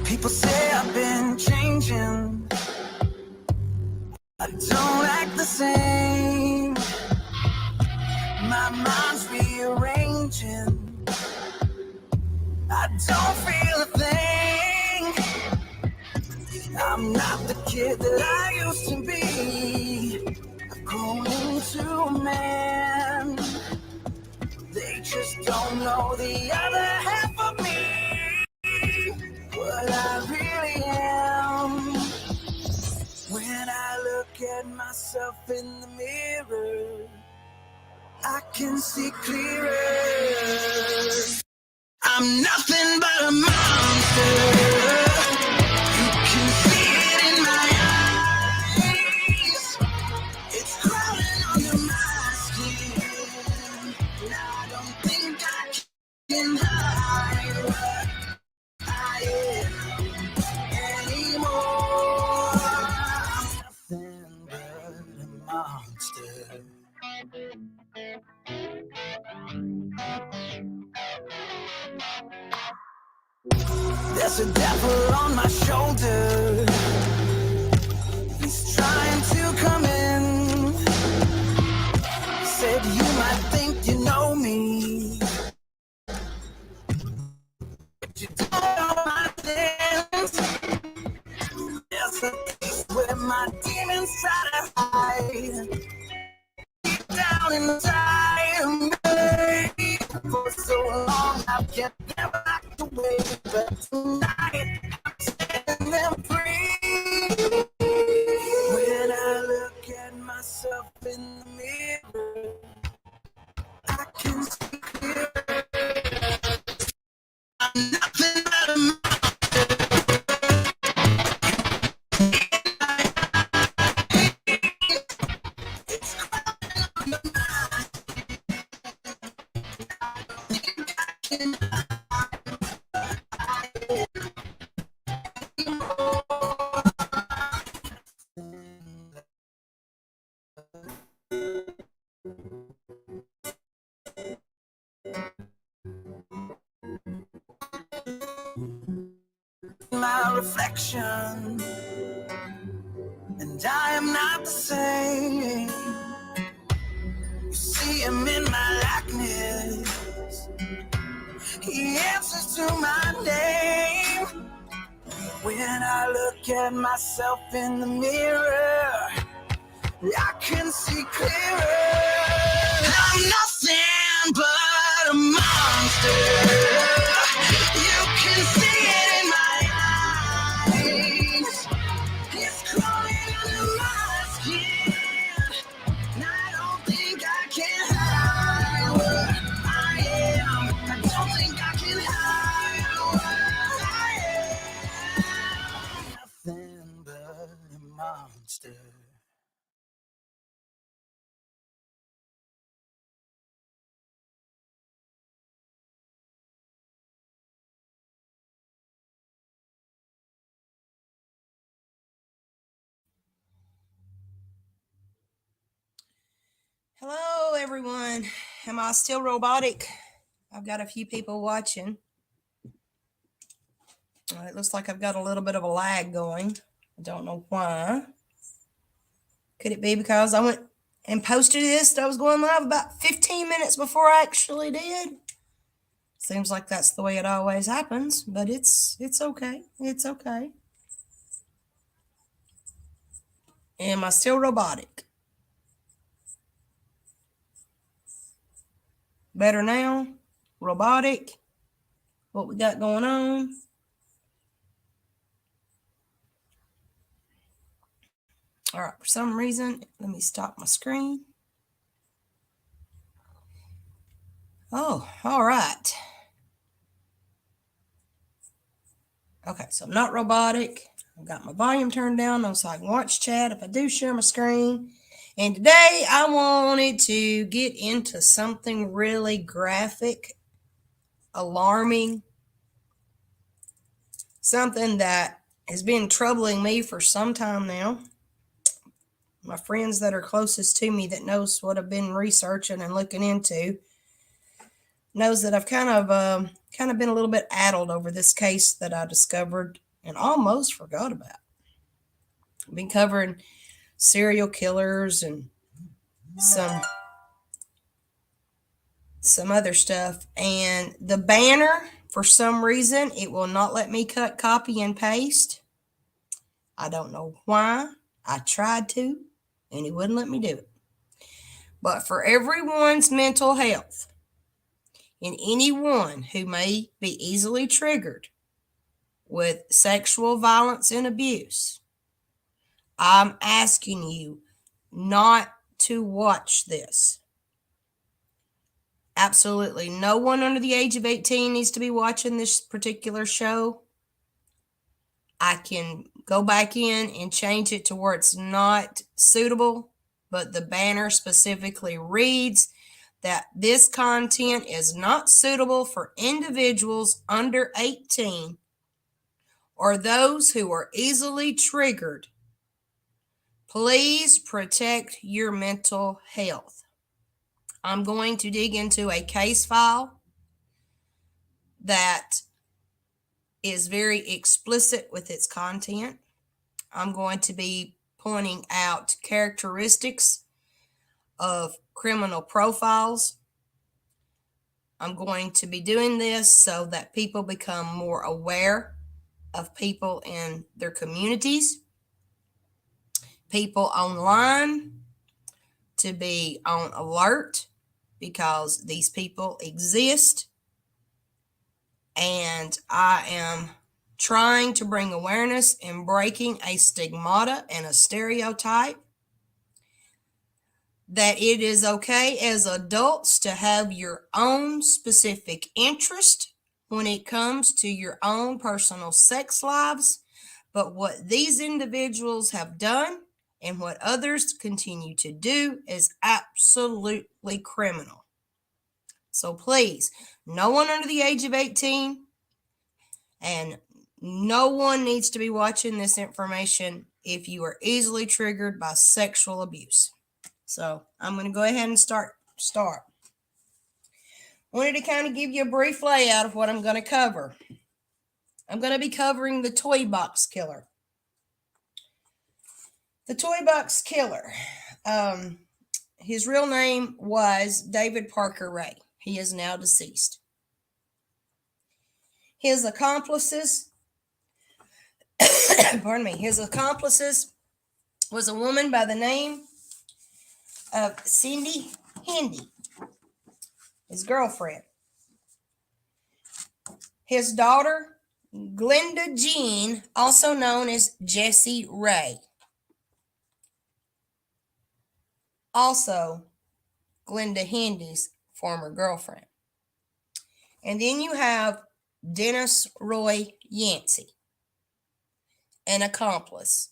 People say I've been changing. I don't act the same. My mind's rearranging. I don't feel a thing. I'm not the kid that I used to be. I've grown into a man. They just don't know the other half of me. What I really am. When I look at myself in the mirror, I can see clearer. I'm nothing but a monster. You can see it in my eyes. It's crawling under my skin. And I don't think I can hide what I am anymore. I'm nothing but a monster. There's a devil on my shoulder. He's trying to come in. Said you might think you know me, but you don't know my things. There's a place where my demons try to hide. Deep down inside of me. For so long I've kept them locked away, but tonight I'm setting them free. When I look at myself in the mirror, I can see clearer. I'm nothing but a monster. It's crawling under my skin. My reflection, and I am not the same. You see him in my likeness. He answers to my name. When I look at myself in the mirror, I can see clearer. I'm nothing but a monster. You can see it in my eyes. It's crawling under my skin. And I don't think I can hide what I am. I don't think I can hide what I am. Nothing but a monster. Hello, everyone. Am I still robotic? I've got a few people watching. It looks like I've got a little bit of a lag going. I don't know why. Could it be because I went and posted this that I was going live about 15 minutes before I actually did? Seems like that's the way it always happens, but it's okay. It's okay. Am I still robotic? Better now? Robotic? What we got going on? All right, for some reason, let me stop my screen. Oh, all right. Okay, so I'm not robotic. I've got my volume turned down so I can watch chat if I do share my screen. And today I wanted to get into something really graphic, alarming, something that has been troubling me for some time now. My friends that are closest to me that knows what I've been researching and looking into knows that I've kind of kind of been a little bit addled over this case that I discovered and almost forgot about. I've been covering serial killers and some other stuff, and the banner, for some reason, it will not let me cut, copy, and paste. I don't know why. I tried to, and it wouldn't let me do it. But for everyone's mental health, and anyone who may be easily triggered with sexual violence and abuse, I'm asking you not to watch this. Absolutely no one under the age of 18 needs to be watching this particular show. I can go back in and change it to where it's not suitable, but the banner specifically reads that this content is not suitable for individuals under 18 or those who are easily triggered. Please protect your mental health. I'm going to dig into a case file that is very explicit with its content. I'm going to be pointing out characteristics of criminal profiles. I'm going to be doing this so that people become more aware of people in their communities, people online, to be on alert because these people exist. And I am trying to bring awareness and breaking a stigmata and a stereotype that it is okay as adults to have your own specific interest when it comes to your own personal sex lives. But what these individuals have done and what others continue to do is absolutely criminal. So please, no one under the age of 18 and no one needs to be watching this information if you are easily triggered by sexual abuse. So I'm going to go ahead and start. Wanted to kind of give you a brief layout of what I'm going to cover. I'm going to be covering the toy box killer. The toy box killer. His real name was David Parker Ray. He is now deceased. His accomplices, his accomplices was a woman by the name of Cindy Handy, his girlfriend. His daughter, Glenda Jean, also known as Jessie Ray. Also, Glenda Handy's former girlfriend. And then you have Dennis Roy Yancey, an accomplice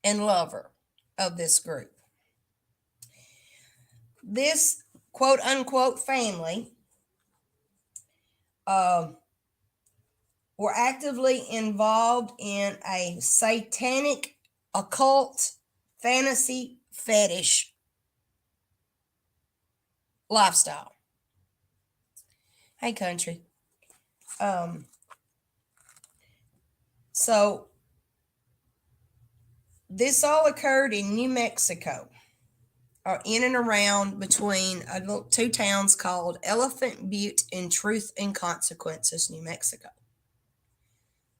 and lover of this group. This quote-unquote family were actively involved in a satanic, occult, fantasy, fetish lifestyle. Hey, country. So this all occurred in New Mexico, or in and around between two towns called Elephant Butte and Truth and Consequences, New Mexico.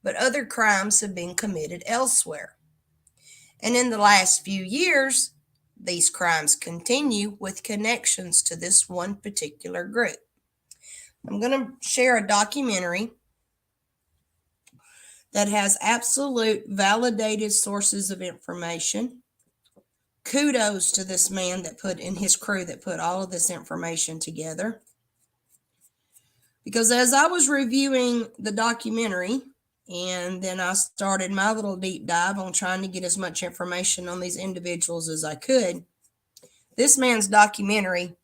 But other crimes have been committed elsewhere. And in the last few years, these crimes continue with connections to this one particular group. I'm going to share a documentary that has absolute validated sources of information. Kudos to this man and his crew that put all of this information together. Because as I was reviewing the documentary, and then I started my little deep dive on trying to get as much information on these individuals as I could, this man's documentary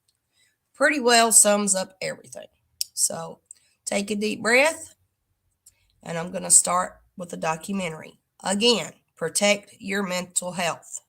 pretty well sums up everything. So take a deep breath, and I'm going to start with the documentary. Again, protect your mental health.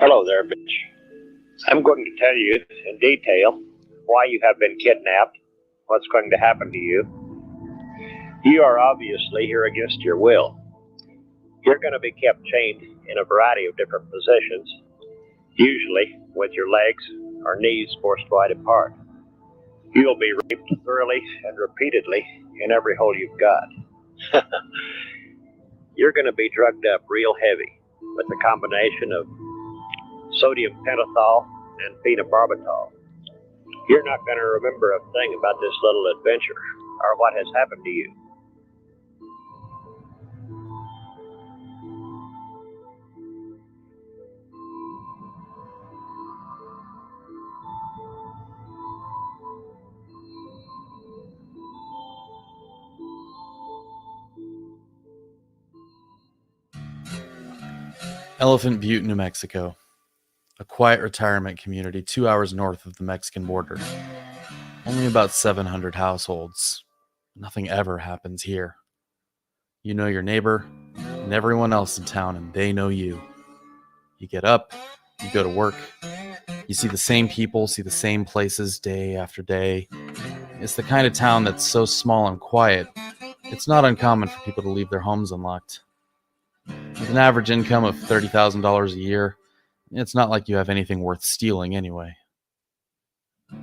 Hello there, bitch. I'm going to tell you in detail why you have been kidnapped, what's going to happen to you. You are obviously here against your will. You're going to be kept chained in a variety of different positions, usually with your legs or knees forced wide apart. You'll be raped thoroughly and repeatedly in every hole you've got. You're going to be drugged up real heavy with a combination of sodium pentothal and phenobarbital. You're not going to remember a thing about this little adventure or what has happened to you. Elephant Butte, New Mexico, a quiet retirement community 2 hours north of the Mexican border. Only about 700 households. Nothing ever happens here. You know your neighbor and everyone else in town, and they know you. You get up, you go to work, you see the same people, see the same places day after day. It's the kind of town that's so small and quiet, it's not uncommon for people to leave their homes unlocked. With an average income of $30,000 a year, it's not like you have anything worth stealing anyway.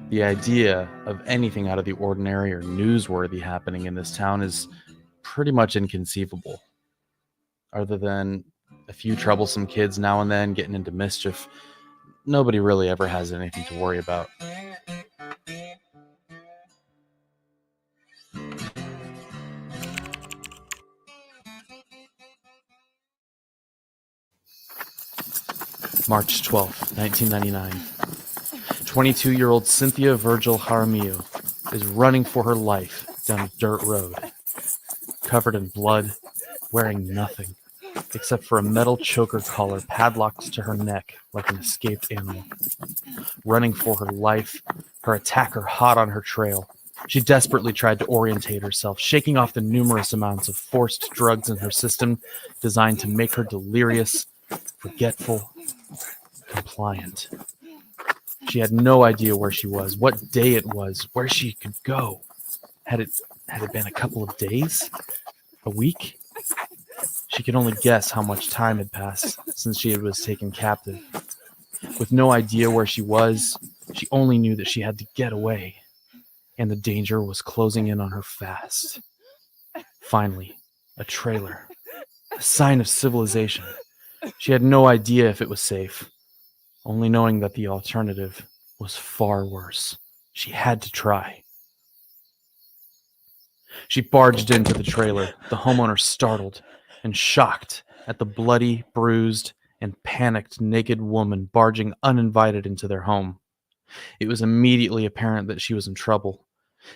The idea of anything out of the ordinary or newsworthy happening in this town is pretty much inconceivable. Other than a few troublesome kids now and then getting into mischief, nobody really ever has anything to worry about. March 12th, 1999. 22-year-old Cynthia Virgil Jaramillo is running for her life down a dirt road, covered in blood, wearing nothing except for a metal choker collar padlocked to her neck like an escaped animal. Running for her life, her attacker hot on her trail. She desperately tried to orientate herself, shaking off the numerous amounts of forced drugs in her system designed to make her delirious, forgetful, compliant. She had no idea where she was, what day it was, where she could go. Had it been a couple of days? A week? She could only guess how much time had passed since she was taken captive. With no idea where she was, she only knew that she had to get away, and the danger was closing in on her fast. Finally, a trailer. A sign of civilization. She had no idea if it was safe, only knowing that the alternative was far worse. She had to try. She barged into the trailer, the homeowner startled and shocked at the bloody, bruised, and panicked naked woman barging uninvited into their home. It was immediately apparent that she was in trouble.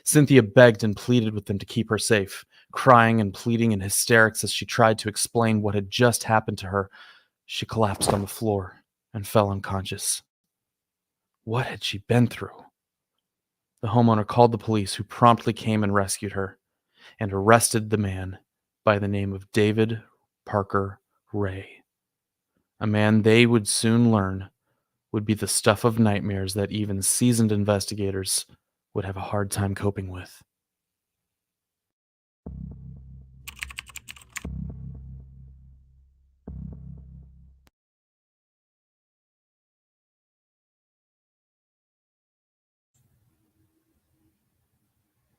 Cynthia begged and pleaded with them to keep her safe, crying and pleading in hysterics as she tried to explain what had just happened to her. She collapsed on the floor and fell unconscious. What had she been through? The homeowner called the police, who promptly came and rescued her and arrested the man by the name of David Parker Ray, a man they would soon learn would be the stuff of nightmares that even seasoned investigators would have a hard time coping with.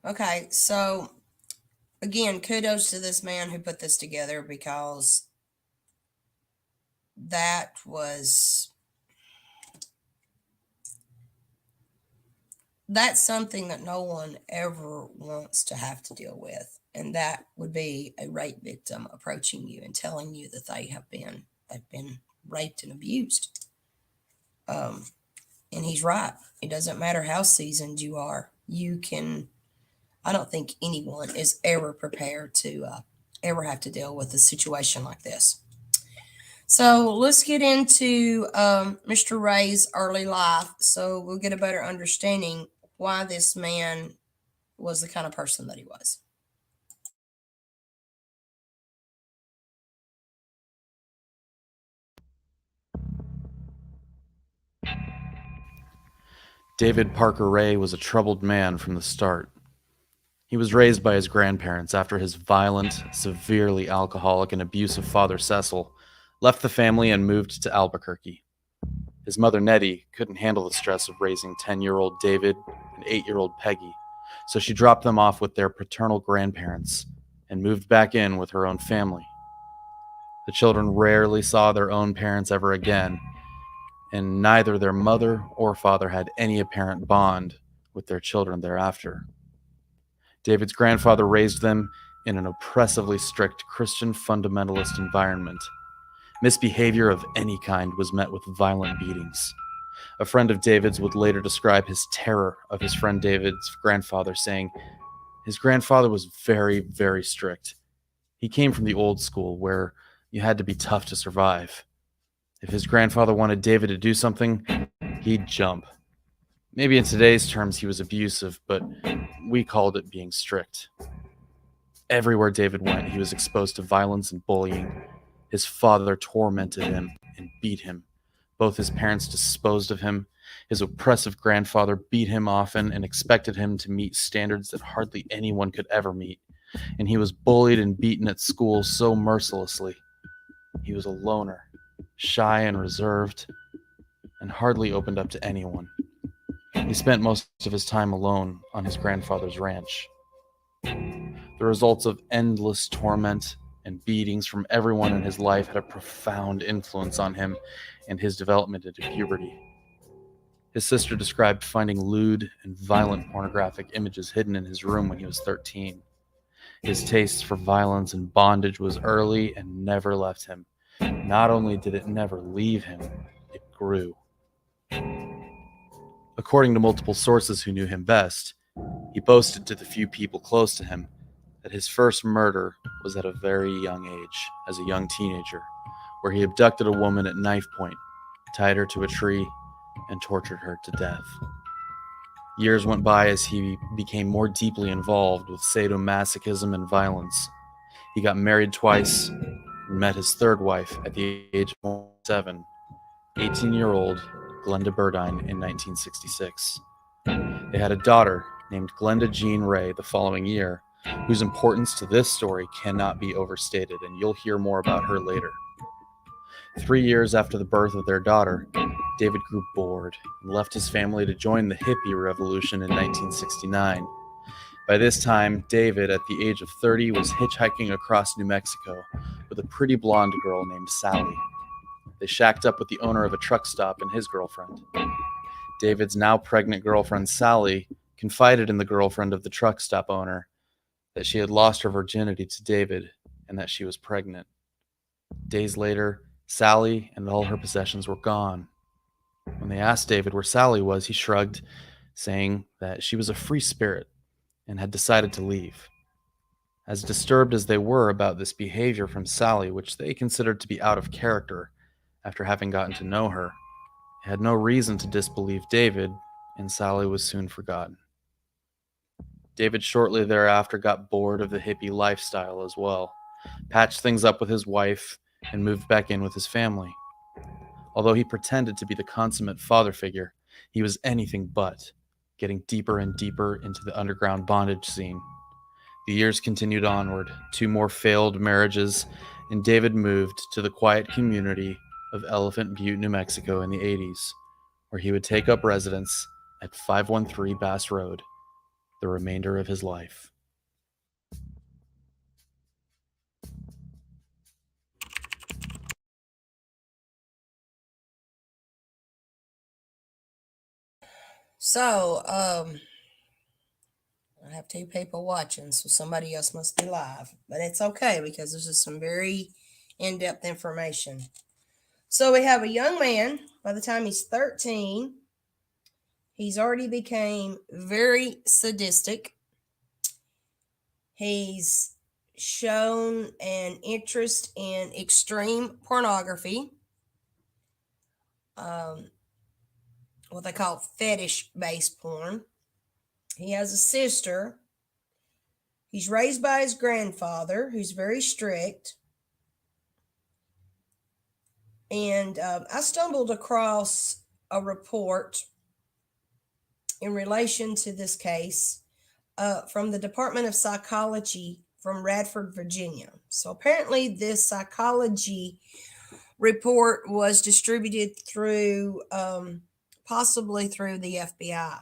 Okay, so again, kudos to this man who put this together, because that's something that no one ever wants to have to deal with. And that would be a rape victim approaching you and telling you that they've been raped and abused. And he's right. It doesn't matter how seasoned you are. I don't think anyone is ever prepared to ever have to deal with a situation like this. So let's get into Mr. Ray's early life, so we'll get a better understanding why this man was the kind of person that he was. David Parker Ray was a troubled man from the start. He was raised by his grandparents after his violent, severely alcoholic, and abusive father Cecil left the family and moved to Albuquerque. His mother Nettie couldn't handle the stress of raising 10-year-old David and 8-year-old Peggy, so she dropped them off with their paternal grandparents and moved back in with her own family. The children rarely saw their own parents ever again, and neither their mother or father had any apparent bond with their children thereafter. David's grandfather raised them in an oppressively strict Christian fundamentalist environment. Misbehavior of any kind was met with violent beatings. A friend of David's would later describe his terror of his friend David's grandfather, saying, "His grandfather was very, very strict. He came from the old school where you had to be tough to survive. If his grandfather wanted David to do something, he'd jump. Maybe in today's terms he was abusive, but we called it being strict." Everywhere David went, he was exposed to violence and bullying. His father tormented him and beat him. Both his parents disposed of him. His oppressive grandfather beat him often and expected him to meet standards that hardly anyone could ever meet. And he was bullied and beaten at school so mercilessly. He was a loner, shy and reserved, and hardly opened up to anyone. He spent most of his time alone on his grandfather's ranch. The results of endless torment and beatings from everyone in his life had a profound influence on him and his development into puberty. His sister described finding lewd and violent pornographic images hidden in his room when he was 13. His taste for violence and bondage was early and never left him. Not only did it never leave him, it grew. According to multiple sources who knew him best, he boasted to the few people close to him that his first murder was at a very young age, as a young teenager, where he abducted a woman at knife point, tied her to a tree, and tortured her to death. Years went by as he became more deeply involved with sadomasochism and violence. He got married twice and met his third wife at the age of 7, 18-year-old Glenda Burdine in 1966. They had a daughter named Glenda Jean Ray the following year, whose importance to this story cannot be overstated, and you'll hear more about her later. 3 years after the birth of their daughter, David grew bored and left his family to join the hippie revolution in 1969. By this time, David, at the age of 30, was hitchhiking across New Mexico with a pretty blonde girl named Sally. They shacked up with the owner of a truck stop and his girlfriend. David's now pregnant girlfriend, Sally, confided in the girlfriend of the truck stop owner that she had lost her virginity to David and that she was pregnant. Days later, Sally and all her possessions were gone. When they asked David where Sally was, he shrugged, saying that she was a free spirit and had decided to leave. As disturbed as they were about this behavior from Sally, which they considered to be out of character after having gotten to know her, they had no reason to disbelieve David, and Sally was soon forgotten. David shortly thereafter got bored of the hippie lifestyle as well, patched things up with his wife, and moved back in with his family. Although he pretended to be the consummate father figure, he was anything but, getting deeper and deeper into the underground bondage scene. The years continued onward, 2 more failed marriages, and David moved to the quiet community of Elephant Butte, New Mexico in the 80s, where he would take up residence at 513 Bass Road the remainder of his life. So, I have 2 people watching, so somebody else must be live. But it's okay because this is some very in-depth information. So we have a young man. By the time he's 13, he's already became very sadistic. He's shown an interest in extreme pornography, what they call fetish-based porn. He has a sister. He's raised by his grandfather, who's very strict. And I stumbled across a report in relation to this case from the Department of Psychology from Radford, Virginia. So apparently this psychology report was distributed through possibly through the FBI.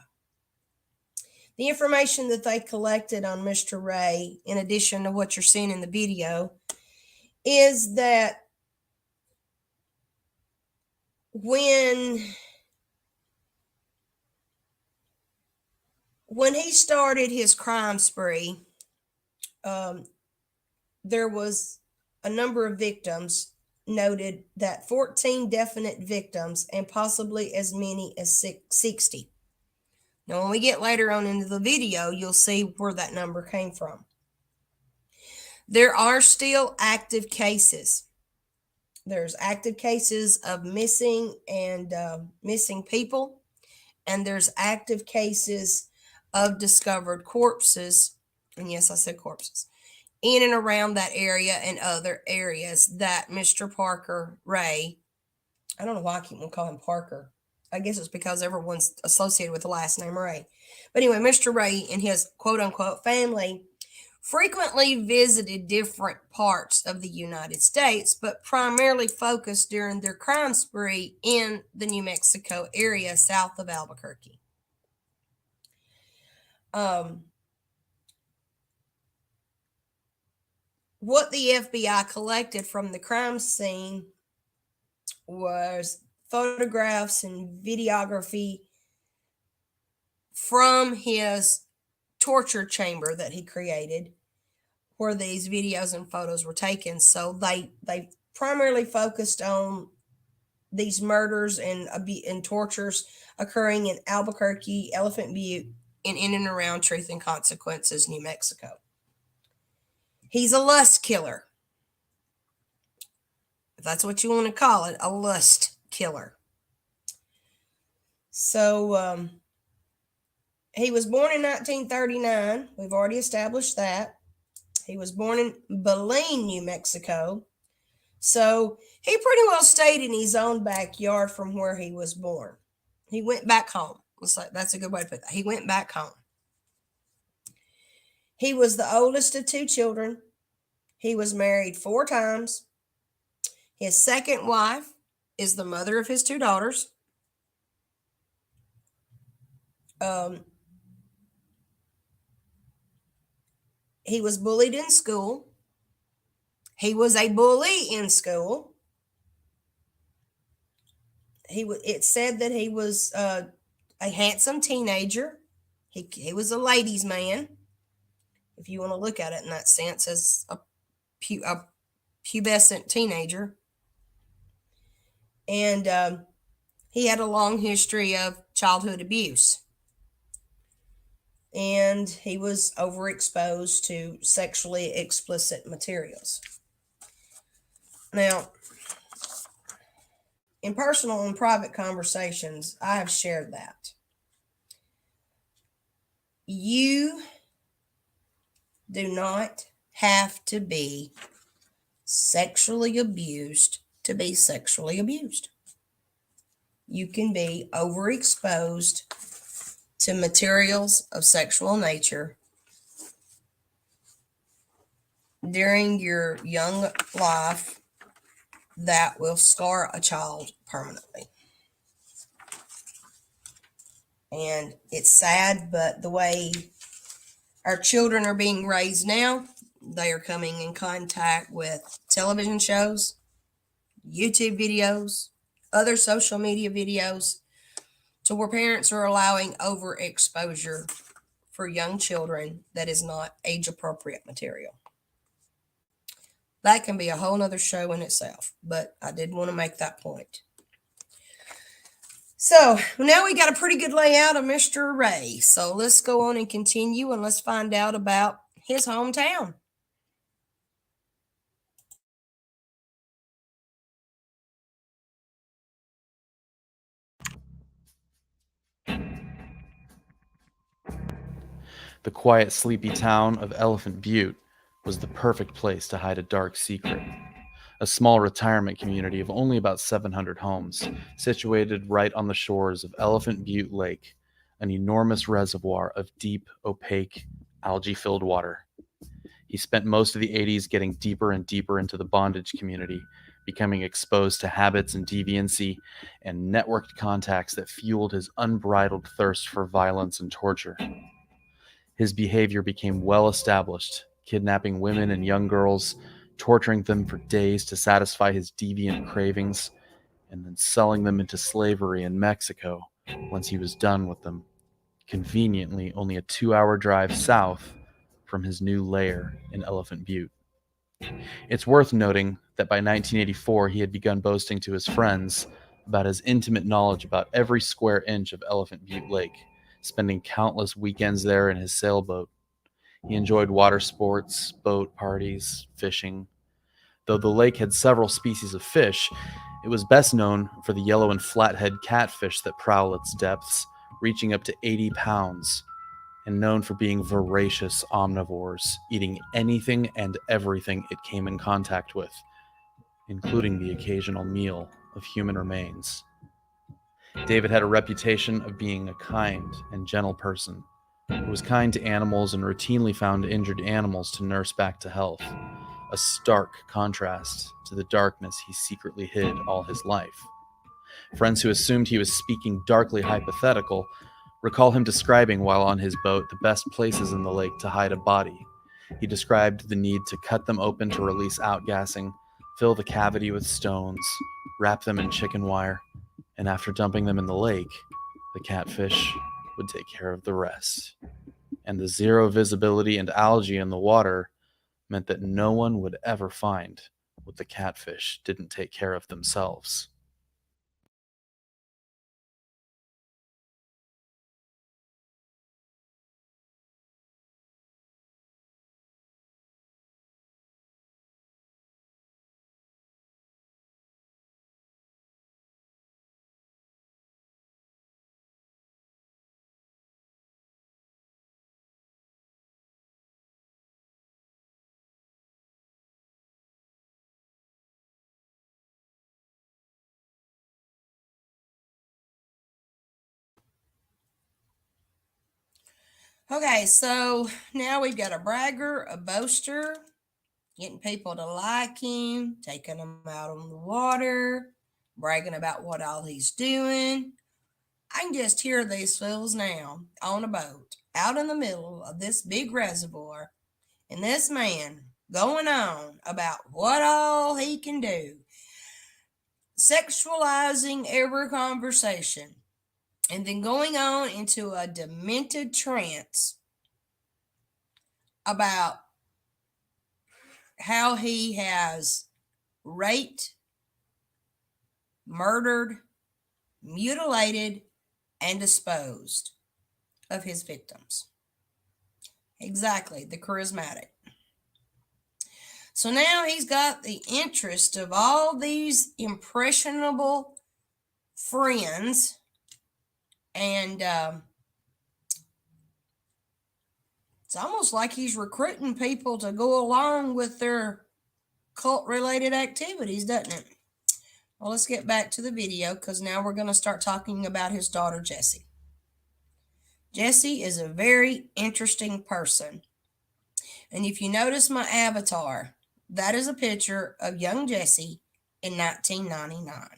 The information that they collected on Mr. Ray, in addition to what you're seeing in the video, is that when he started his crime spree, there was a number of victims noted, that 14 definite victims and possibly as many as 60. Now, when we get later on into the video, you'll see where that number came from. There are still active cases. There's active cases of missing and missing people, and there's active cases of discovered corpses, and yes, I said corpses, in and around that area and other areas that Mr. Parker Ray, I don't know why I keep on calling him Parker. I guess it's because everyone's associated with the last name Ray. But anyway, Mr. Ray and his quote-unquote family frequently visited different parts of the United States, but primarily focused during their crime spree in the New Mexico area south of Albuquerque. What the FBI collected from the crime scene was photographs and videography from his torture chamber that he created, where these videos and photos were taken. So they primarily focused on these murders and tortures occurring in Albuquerque, Elephant Butte, and in and around Truth and Consequences, New Mexico. He's a lust killer, if that's what you want to call it, a lust killer. So he was born in 1939. We've already established that. He was born in Belen, New Mexico. So he pretty well stayed in his own backyard from where he was born. He went back home. That's a good way to put that. He went back home. He was the oldest of 2 children. He was married 4 times. His second wife is the mother of his 2 daughters. He was bullied in school. He was a bully in school. It said that he was a handsome teenager. He was a ladies' man, if you want to look at it in that sense, as a pubescent teenager. And he had a long history of childhood abuse. And he was overexposed to sexually explicit materials. Now, in personal and private conversations, I have shared that. You do not have to be sexually abused to be sexually abused. You can be overexposed to materials of sexual nature during your young life that will scar a child permanently. And it's sad, but the way our children are being raised now, they are coming in contact with television shows, YouTube videos, other social media videos, to where parents are allowing overexposure for young children that is not age-appropriate material. That can be a whole nother show in itself, but I did want to make that point. So now we got a pretty good layout of Mr. Ray. So let's go on and continue, and let's find out about his hometown. The quiet, sleepy town of Elephant Butte was the perfect place to hide a dark secret. A small retirement community of only about 700 homes, situated right on the shores of Elephant Butte Lake, an enormous reservoir of deep, opaque, algae-filled water. He spent most of the 80s getting deeper and deeper into the bondage community, becoming exposed to habits and deviancy and networked contacts that fueled his unbridled thirst for violence and torture. His behavior became well established, kidnapping women and young girls, torturing them for days to satisfy his deviant cravings, and then selling them into slavery in Mexico once he was done with them, conveniently only a 2-hour drive south from his new lair in Elephant Butte. It's worth noting that by 1984 he had begun boasting to his friends about his intimate knowledge about every square inch of Elephant Butte Lake, spending countless weekends there in his sailboat. He enjoyed water sports, boat parties, fishing. Though the lake had several species of fish, it was best known for the yellow and flathead catfish that prowl its depths, reaching up to 80 pounds, and known for being voracious omnivores, eating anything and everything it came in contact with, including the occasional meal of human remains. David had a reputation of being a kind and gentle person who was kind to animals and routinely found injured animals to nurse back to health, a stark contrast to the darkness he secretly hid all his life. Friends who assumed he was speaking darkly hypothetical recall him describing while on his boat the best places in the lake to hide a body. He described the need to cut them open to release outgassing, fill the cavity with stones, wrap them in chicken wire, and after dumping them in the lake, the catfish would take care of the rest. And the zero visibility and algae in the water meant that no one would ever find what the catfish didn't take care of themselves. Okay, so now we've got a bragger, a boaster, getting people to like him, taking them out on the water, bragging about what all he's doing. I can just hear these fools now on a boat out in the middle of this big reservoir, and this man going on about what all he can do, sexualizing every conversation, and then going on into a demented trance about how he has raped, murdered, mutilated, and disposed of his victims. Exactly, the charismatic. So now he's got the interest of all these impressionable friends, and it's almost like he's recruiting people to go along with their cult-related activities, doesn't it? Well, let's get back to the video because now we're going to start talking about his daughter, Jessie. Jessie is a very interesting person. And if you notice my avatar, that is a picture of young Jessie in 1999.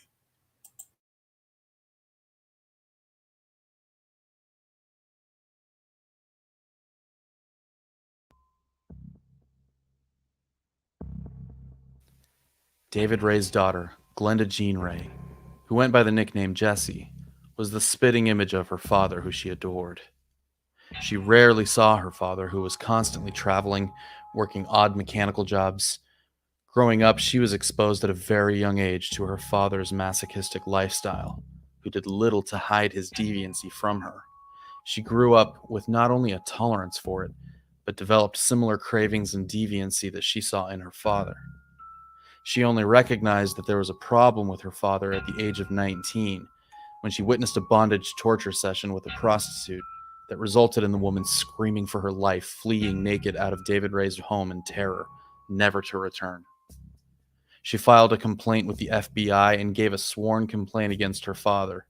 David Ray's daughter, Glenda Jean Ray, who went by the nickname Jessie, was the spitting image of her father, who she adored. She rarely saw her father, who was constantly traveling, working odd mechanical jobs. Growing up, she was exposed at a very young age to her father's masochistic lifestyle, who did little to hide his deviancy from her. She grew up with not only a tolerance for it, but developed similar cravings and deviancy that she saw in her father. She only recognized that there was a problem with her father at the age of 19, when she witnessed a bondage torture session with a prostitute that resulted in the woman screaming for her life, fleeing naked out of David Ray's home in terror, never to return. She filed a complaint with the FBI and gave a sworn complaint against her father,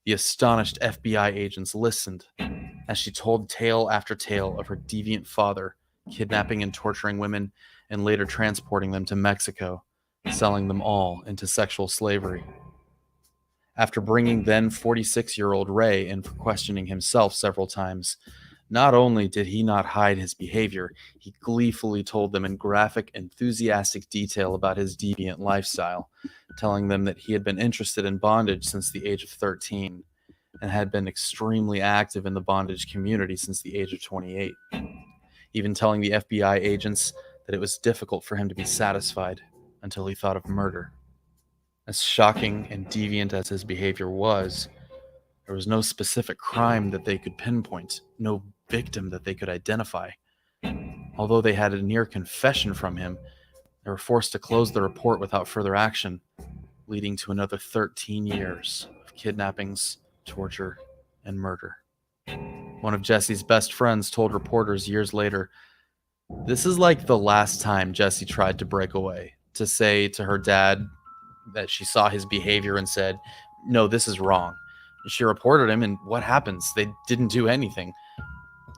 The astonished FBI agents listened as she told tale after tale of her deviant father kidnapping and torturing women and later transporting them to Mexico, selling them all into sexual slavery. After bringing then 46-year-old Ray in for questioning himself several times, not only did he not hide his behavior, he gleefully told them in graphic, enthusiastic detail about his deviant lifestyle, telling them that he had been interested in bondage since the age of 13 and had been extremely active in the bondage community since the age of 28, even telling the FBI agents that it was difficult for him to be satisfied until he thought of murder. As shocking and deviant as his behavior was, there was no specific crime that they could pinpoint, no victim that they could identify. Although they had a near confession from him, they were forced to close the report without further action, leading to another 13 years of kidnappings, torture, and murder. One of Jesse's best friends told reporters years later, "This is like the last time Jesse tried to break away, to say to her dad that she saw his behavior and said, 'No, this is wrong.' She reported him, and what happens? They didn't do anything."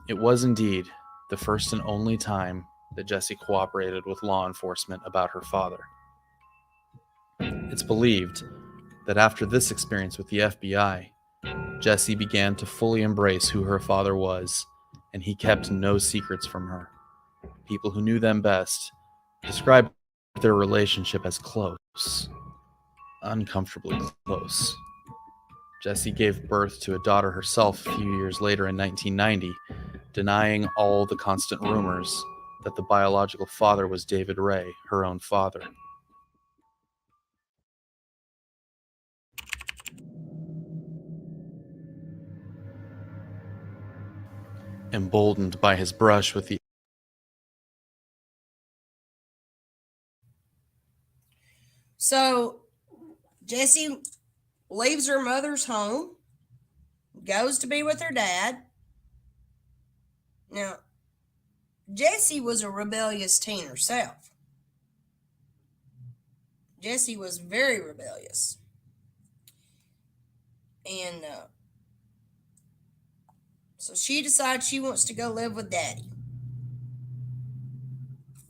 It was indeed the first and only time that Jessie cooperated with law enforcement about her father. It's believed that after this experience with the FBI, Jessie began to fully embrace who her father was, and he kept no secrets from her. People who knew them best described their relationship as close, uncomfortably close. Jessie gave birth to a daughter herself a few years later in 1990, denying all the constant rumors that the biological father was David Ray, her own father. Emboldened by his brush with the So Jessie leaves her mother's home, goes to be with her dad. Now, Jessie was a rebellious teen herself. Jessie was very rebellious. And so she decides she wants to go live with Daddy.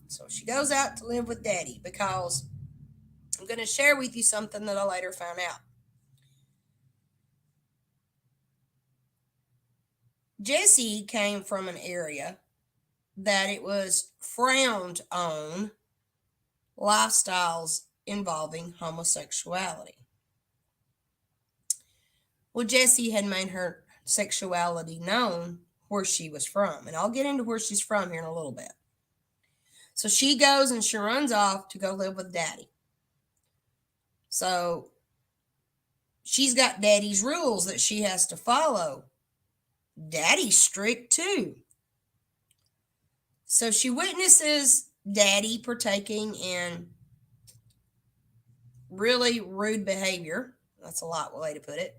So she goes out to live with Daddy because I'm going to share with you something that I later found out. Jessie came from an area that it was frowned on lifestyles involving homosexuality. Well, Jessie had made her sexuality known where she was from, and I'll get into where she's from here in a little bit. So she goes and she runs off to go live with Daddy. So she's got Daddy's rules that she has to follow. Daddy's strict too. So she witnesses Daddy partaking in really rude behavior. That's a light way to put it.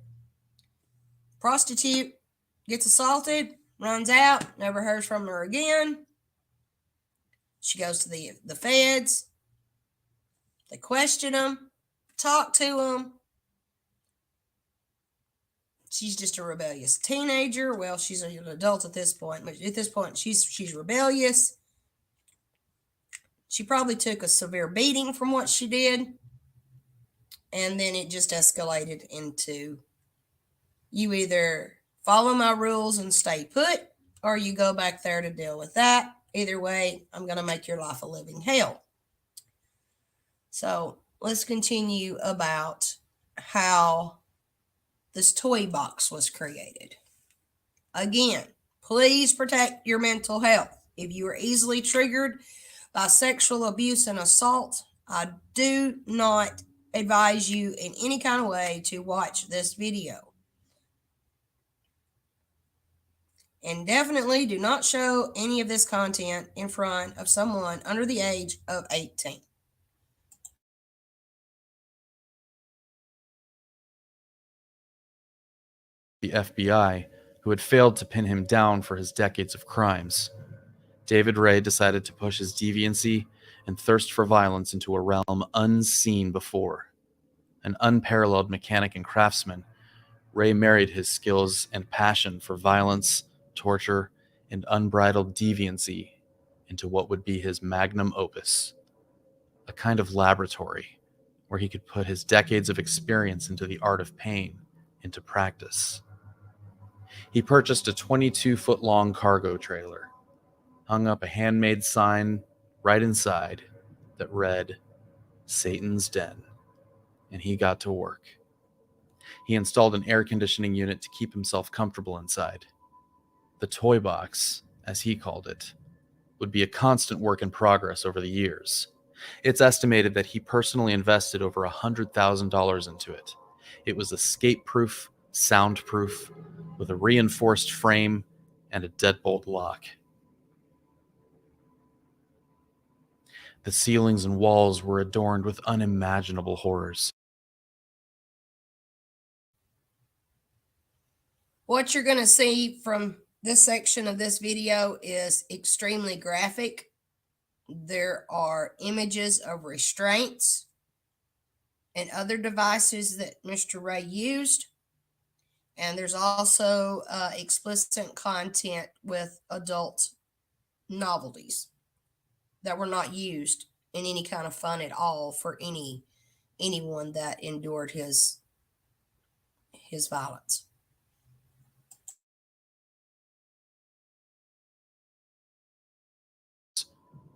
Prostitute gets assaulted, runs out, never hears from her again. She goes to the feds. They question him, talk to him. She's just a rebellious teenager. Well, she's an adult at this point, but at this point, she's rebellious. She probably took a severe beating from what she did, and then it just escalated into, you either follow my rules and stay put, or you go back there to deal with that. Either way, I'm going to make your life a living hell. So let's continue about how this toy box was created. Again, please protect your mental health. If you are easily triggered by sexual abuse and assault, I do not advise you in any kind of way to watch this video. And definitely do not show any of this content in front of someone under the age of 18. the FBI, who had failed to pin him down for his decades of crimes. David Ray decided to push his deviancy and thirst for violence into a realm unseen before. An unparalleled mechanic and craftsman, Ray married his skills and passion for violence, torture, and unbridled deviancy into what would be his magnum opus, a kind of laboratory where he could put his decades of experience into the art of pain into practice. He purchased a 22-foot-long cargo trailer, hung up a handmade sign right inside that read, "Satan's Den," and he got to work. He installed an air conditioning unit to keep himself comfortable inside. The toy box, as he called it, would be a constant work in progress over the years. It's estimated that he personally invested over $100,000 into it. It was escape-proof, soundproof, with a reinforced frame and a deadbolt lock. The ceilings and walls were adorned with unimaginable horrors. What you're going to see from this section of this video is extremely graphic. There are images of restraints and other devices that Mr. Ray used. And there's also explicit content with adult novelties that were not used in any kind of fun at all for anyone that endured his violence.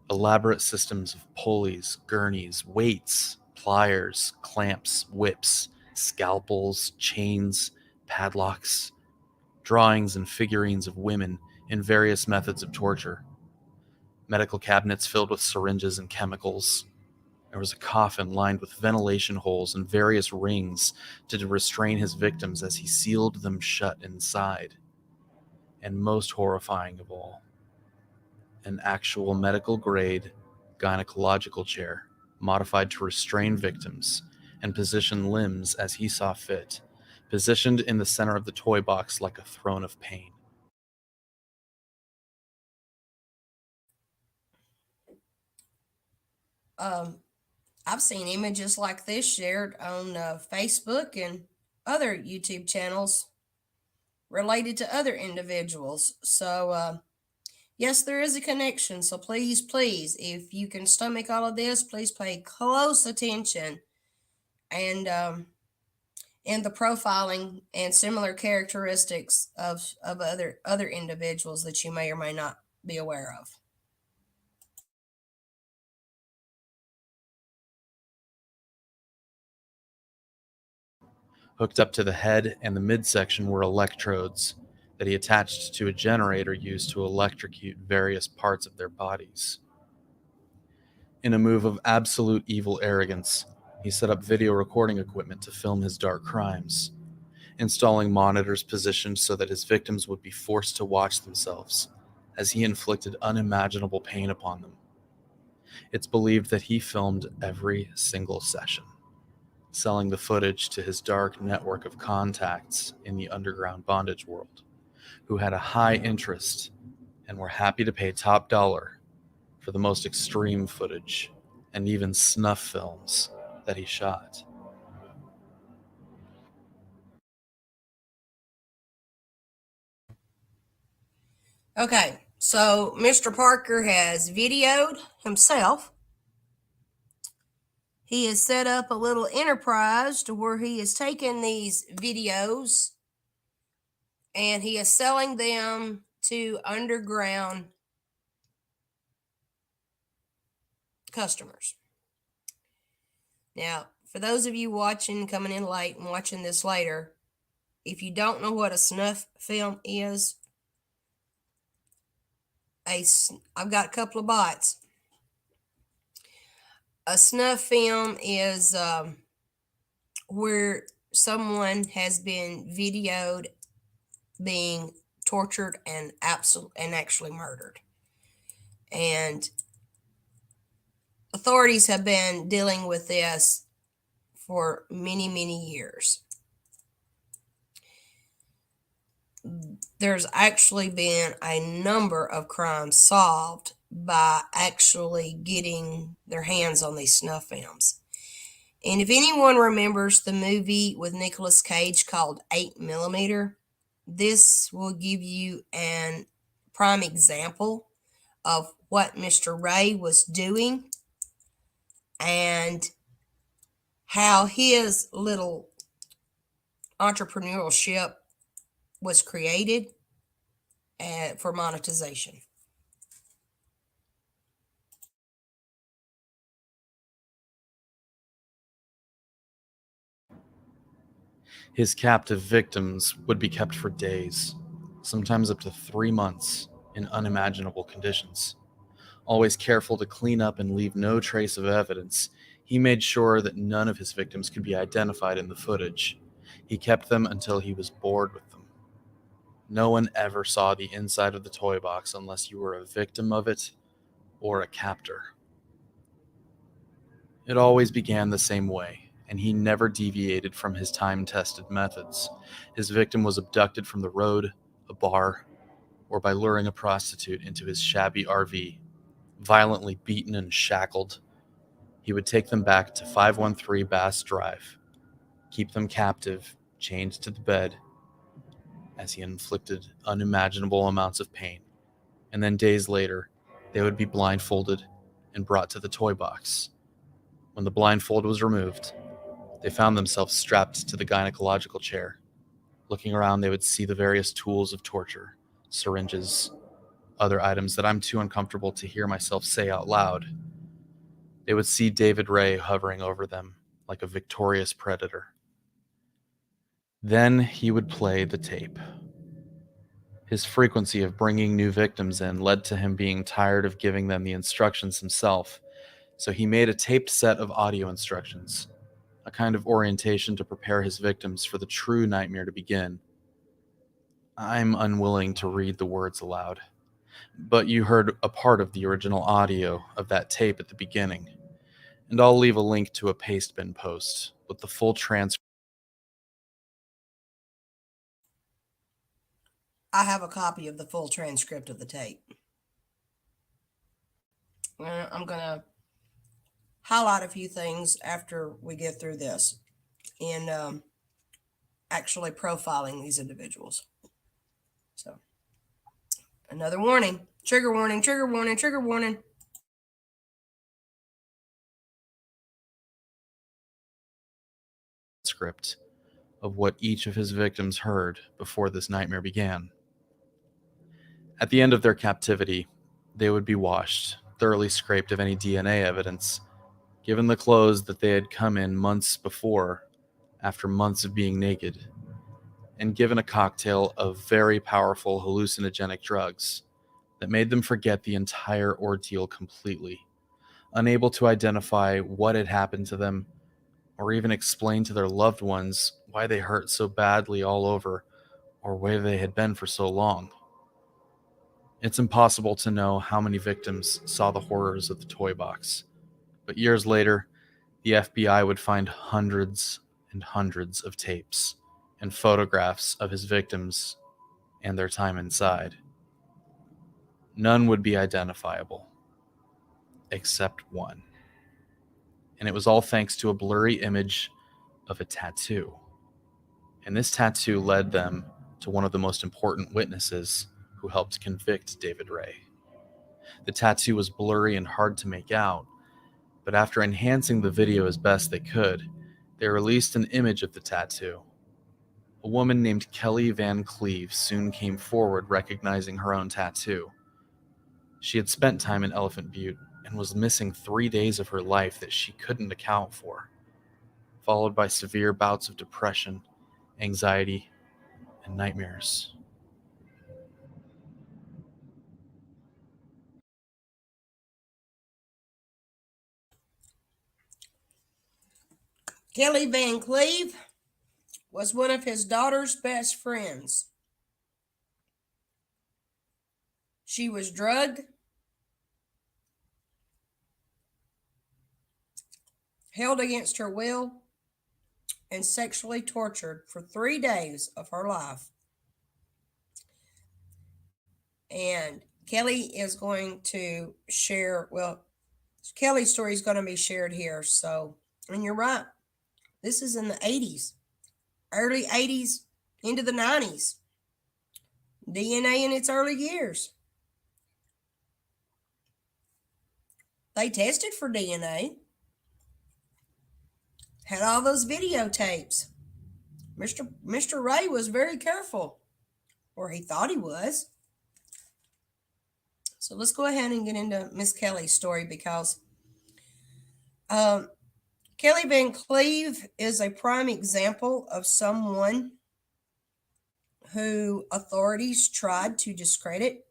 Elaborate systems of pulleys, gurneys, weights, pliers, clamps, whips, scalpels, chains, padlocks, drawings and figurines of women in various methods of torture, medical cabinets filled with syringes and chemicals. There was a coffin lined with ventilation holes and various rings to restrain his victims as he sealed them shut inside. And most horrifying of all, an actual medical-grade gynecological chair modified to restrain victims and position limbs as he saw fit, positioned in the center of the toy box like a throne of pain. I've seen images like this shared on Facebook and other YouTube channels related to other individuals. So, yes, there is a connection. So please, if you can stomach all of this, please pay close attention and in the profiling and similar characteristics of other individuals that you may or may not be aware of. Hooked up to the head and the midsection were electrodes that he attached to a generator used to electrocute various parts of their bodies. In a move of absolute evil arrogance, he set up video recording equipment to film his dark crimes, installing monitors positioned so that his victims would be forced to watch themselves as he inflicted unimaginable pain upon them. It's believed that he filmed every single session, selling the footage to his dark network of contacts in the underground bondage world, who had a high interest and were happy to pay top dollar for the most extreme footage and even snuff films that he shot. Okay, so Mr. Parker has videoed himself. He has set up a little enterprise to where he is taking these videos and he is selling them to underground customers. Now, for those of you watching, coming in late and watching this later, if you don't know what a snuff film is, I've got a couple of bites. A snuff film is where someone has been videoed being tortured and actually murdered. And authorities have been dealing with this for many, many years. There's actually been a number of crimes solved by actually getting their hands on these snuff films. And if anyone remembers the movie with Nicolas Cage called 8mm, this will give you an prime example of what Mr. Ray was doing and how his little entrepreneurship was created for monetization. His captive victims would be kept for days, sometimes up to 3 months, in unimaginable conditions. Always careful to clean up and leave no trace of evidence, he made sure that none of his victims could be identified in the footage. He kept them until he was bored with them. No one ever saw the inside of the toy box unless you were a victim of it or a captor. It always began the same way, and he never deviated from his time-tested methods. His victim was abducted from the road, a bar, or by luring a prostitute into his shabby RV. Violently beaten and shackled, he would take them back to 513 Bass Drive, keep them captive, chained to the bed, as he inflicted unimaginable amounts of pain. And then days later, they would be blindfolded and brought to the toy box. When the blindfold was removed, they found themselves strapped to the gynecological chair. Looking around, they would see the various tools of torture, syringes, other items that I'm too uncomfortable to hear myself say out loud. They would see David Ray hovering over them like a victorious predator. Then he would play the tape. His frequency of bringing new victims in led to him being tired of giving them the instructions himself, so he made a taped set of audio instructions, a kind of orientation to prepare his victims for the true nightmare to begin. I'm unwilling to read the words aloud, but you heard a part of the original audio of that tape at the beginning, and I'll leave a link to a Pastebin post with the full transcript. I have a copy of the full transcript of the tape. I'm going to highlight a few things after we get through this in actually profiling these individuals. So, another warning, trigger warning, trigger warning, trigger warning. Script of what each of his victims heard before this nightmare began. At the end of their captivity, they would be washed, thoroughly scraped of any DNA evidence, given the clothes that they had come in months before, after months of being naked, and given a cocktail of very powerful hallucinogenic drugs that made them forget the entire ordeal completely, unable to identify what had happened to them or even explain to their loved ones why they hurt so badly all over or where they had been for so long. It's impossible to know how many victims saw the horrors of the toy box, but years later, the FBI would find hundreds and hundreds of tapes and photographs of his victims and their time inside. None would be identifiable, except one. And it was all thanks to a blurry image of a tattoo. And this tattoo led them to one of the most important witnesses who helped convict David Ray. The tattoo was blurry and hard to make out, but after enhancing the video as best they could, they released an image of the tattoo. A woman named Kelly Van Cleve soon came forward recognizing her own tattoo. She had spent time in Elephant Butte and was missing 3 days of her life that she couldn't account for, followed by severe bouts of depression, anxiety, and nightmares. Kelly Van Cleve was one of his daughter's best friends. She was drugged, held against her will, and sexually tortured for 3 days of her life. And Kelly is going to share, well, Kelly's story is going to be shared here. So And you're right. This is in the 80s, early 80s into the 90s. DNA in its early years. They tested for DNA. Had all those videotapes. Mr. Ray was very careful, or he thought he was. So let's go ahead and get into Miss Kelly's story because Kelly Van Cleve is a prime example of someone who authorities tried to discredit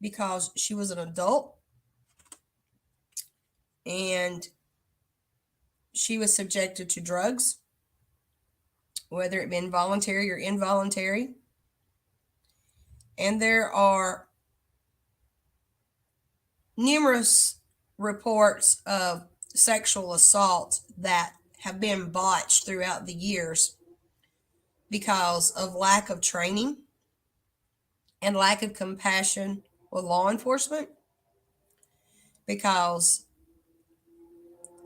because she was an adult and she was subjected to drugs, whether it be voluntary or involuntary. And there are numerous reports of sexual assault that have been botched throughout the years because of lack of training and lack of compassion with law enforcement. Because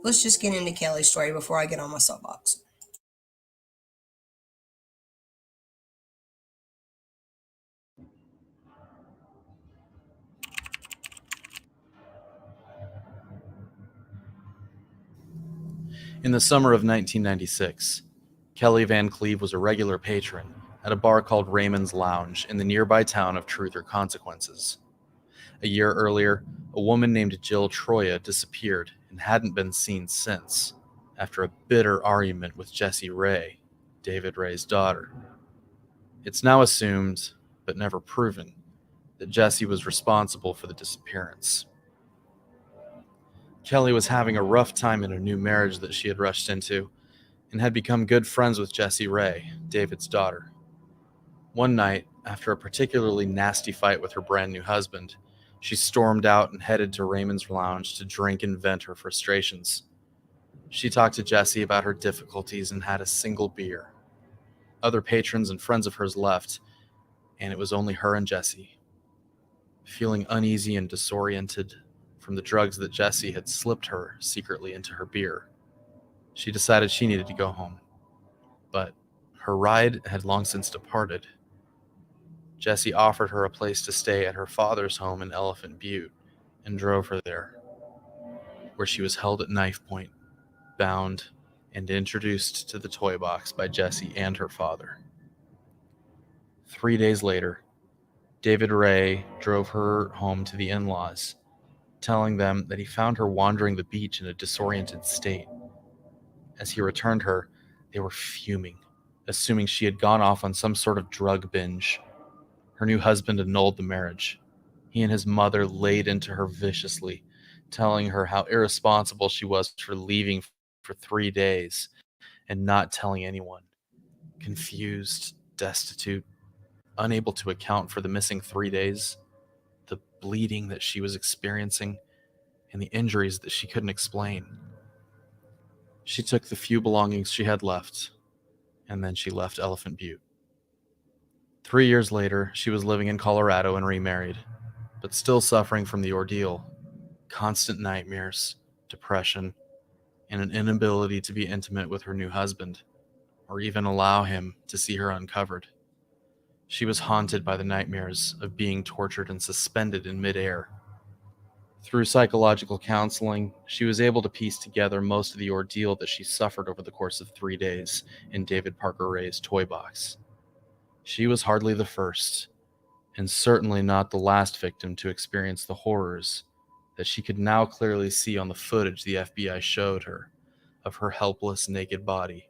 let's just get into Kelly's story before I get on my soapbox. In the summer of 1996, Kelly Van Cleve was a regular patron at a bar called Raymond's Lounge in the nearby town of Truth or Consequences. A year earlier, a woman named Jill Troya disappeared and hadn't been seen since, after a bitter argument with Jessie Ray, David Ray's daughter. It's now assumed, but never proven, that Jessie was responsible for the disappearance. Kelly was having a rough time in a new marriage that she had rushed into, and had become good friends with Jessie Ray, David's daughter. One night, after a particularly nasty fight with her brand new husband, she stormed out and headed to Raymond's Lounge to drink and vent her frustrations. She talked to Jessie about her difficulties and had a single beer. Other patrons and friends of hers left, and it was only her and Jessie. Feeling uneasy and disoriented from the drugs that Jessie had slipped her secretly into her beer, she decided she needed to go home. But her ride had long since departed. Jessie offered her a place to stay at her father's home in Elephant Butte and drove her there, where she was held at knife point, bound, and introduced to the toy box by Jessie and her father. 3 days later, David Ray drove her home to the in-laws, telling them that he found her wandering the beach in a disoriented state. As he returned her, they were fuming, assuming she had gone off on some sort of drug binge. Her new husband annulled the marriage. He and his mother laid into her viciously, telling her how irresponsible she was for leaving for 3 days and not telling anyone. Confused, destitute, unable to account for the missing 3 days, the bleeding that she was experiencing, and the injuries that she couldn't explain. She took the few belongings she had left, and then she left Elephant Butte. 3 years later, she was living in Colorado and remarried, but still suffering from the ordeal. Constant nightmares, depression, and an inability to be intimate with her new husband, or even allow him to see her uncovered. She was haunted by the nightmares of being tortured and suspended in midair. Through psychological counseling, she was able to piece together most of the ordeal that she suffered over the course of 3 days in David Parker Ray's toy box. She was hardly the first, and certainly not the last victim to experience the horrors that she could now clearly see on the footage the FBI showed her of her helpless, naked body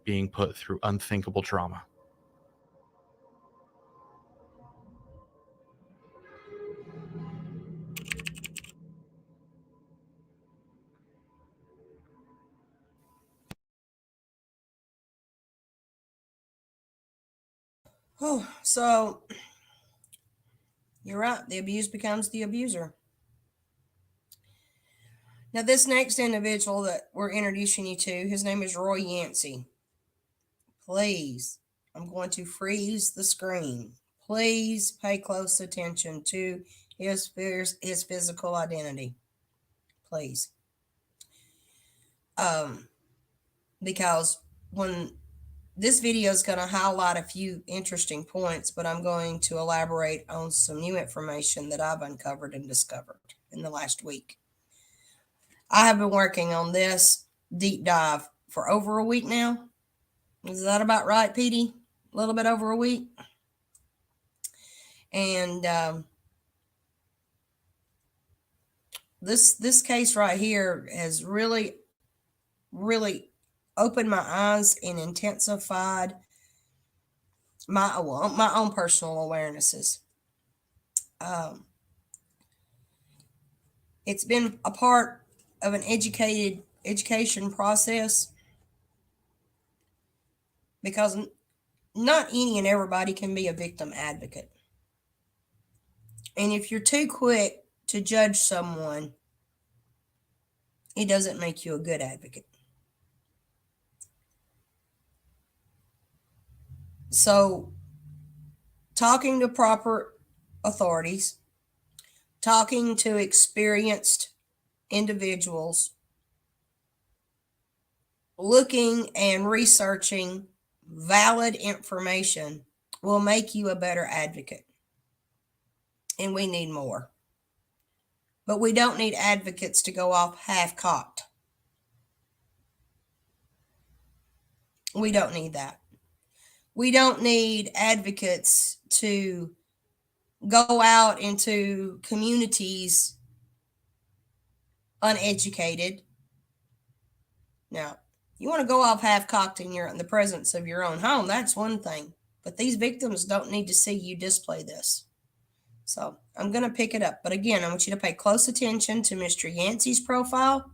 being put through unthinkable trauma. Oh, so you're right. The abused becomes the abuser. Now, this next individual that we're introducing you to, his name is Roy Yancey. Please, I'm going to freeze the screen. Please pay close attention to his physical identity. Please. Because when this video is going to highlight a few interesting points, but I'm going to elaborate on some new information that I've uncovered and discovered in the last week. I have been working on this deep dive for over a week now. Is that about right, Petey? A little bit over a week. And this case right here has really opened my eyes and intensified my own personal awarenesses. It's been a part of an education process, because not any and everybody can be a victim advocate. And if you're too quick to judge someone, it doesn't make you a good advocate. So, talking to proper authorities, talking to experienced individuals, looking and researching valid information will make you a better advocate. And we need more. But we don't need advocates to go off half-cocked. We don't need that. We don't need advocates to go out into communities uneducated. Now, you want to go off half-cocked in the presence of your own home, that's one thing. But these victims don't need to see you display this. So I'm going to pick it up. But again, I want you to pay close attention to Mr. Yancey's profile.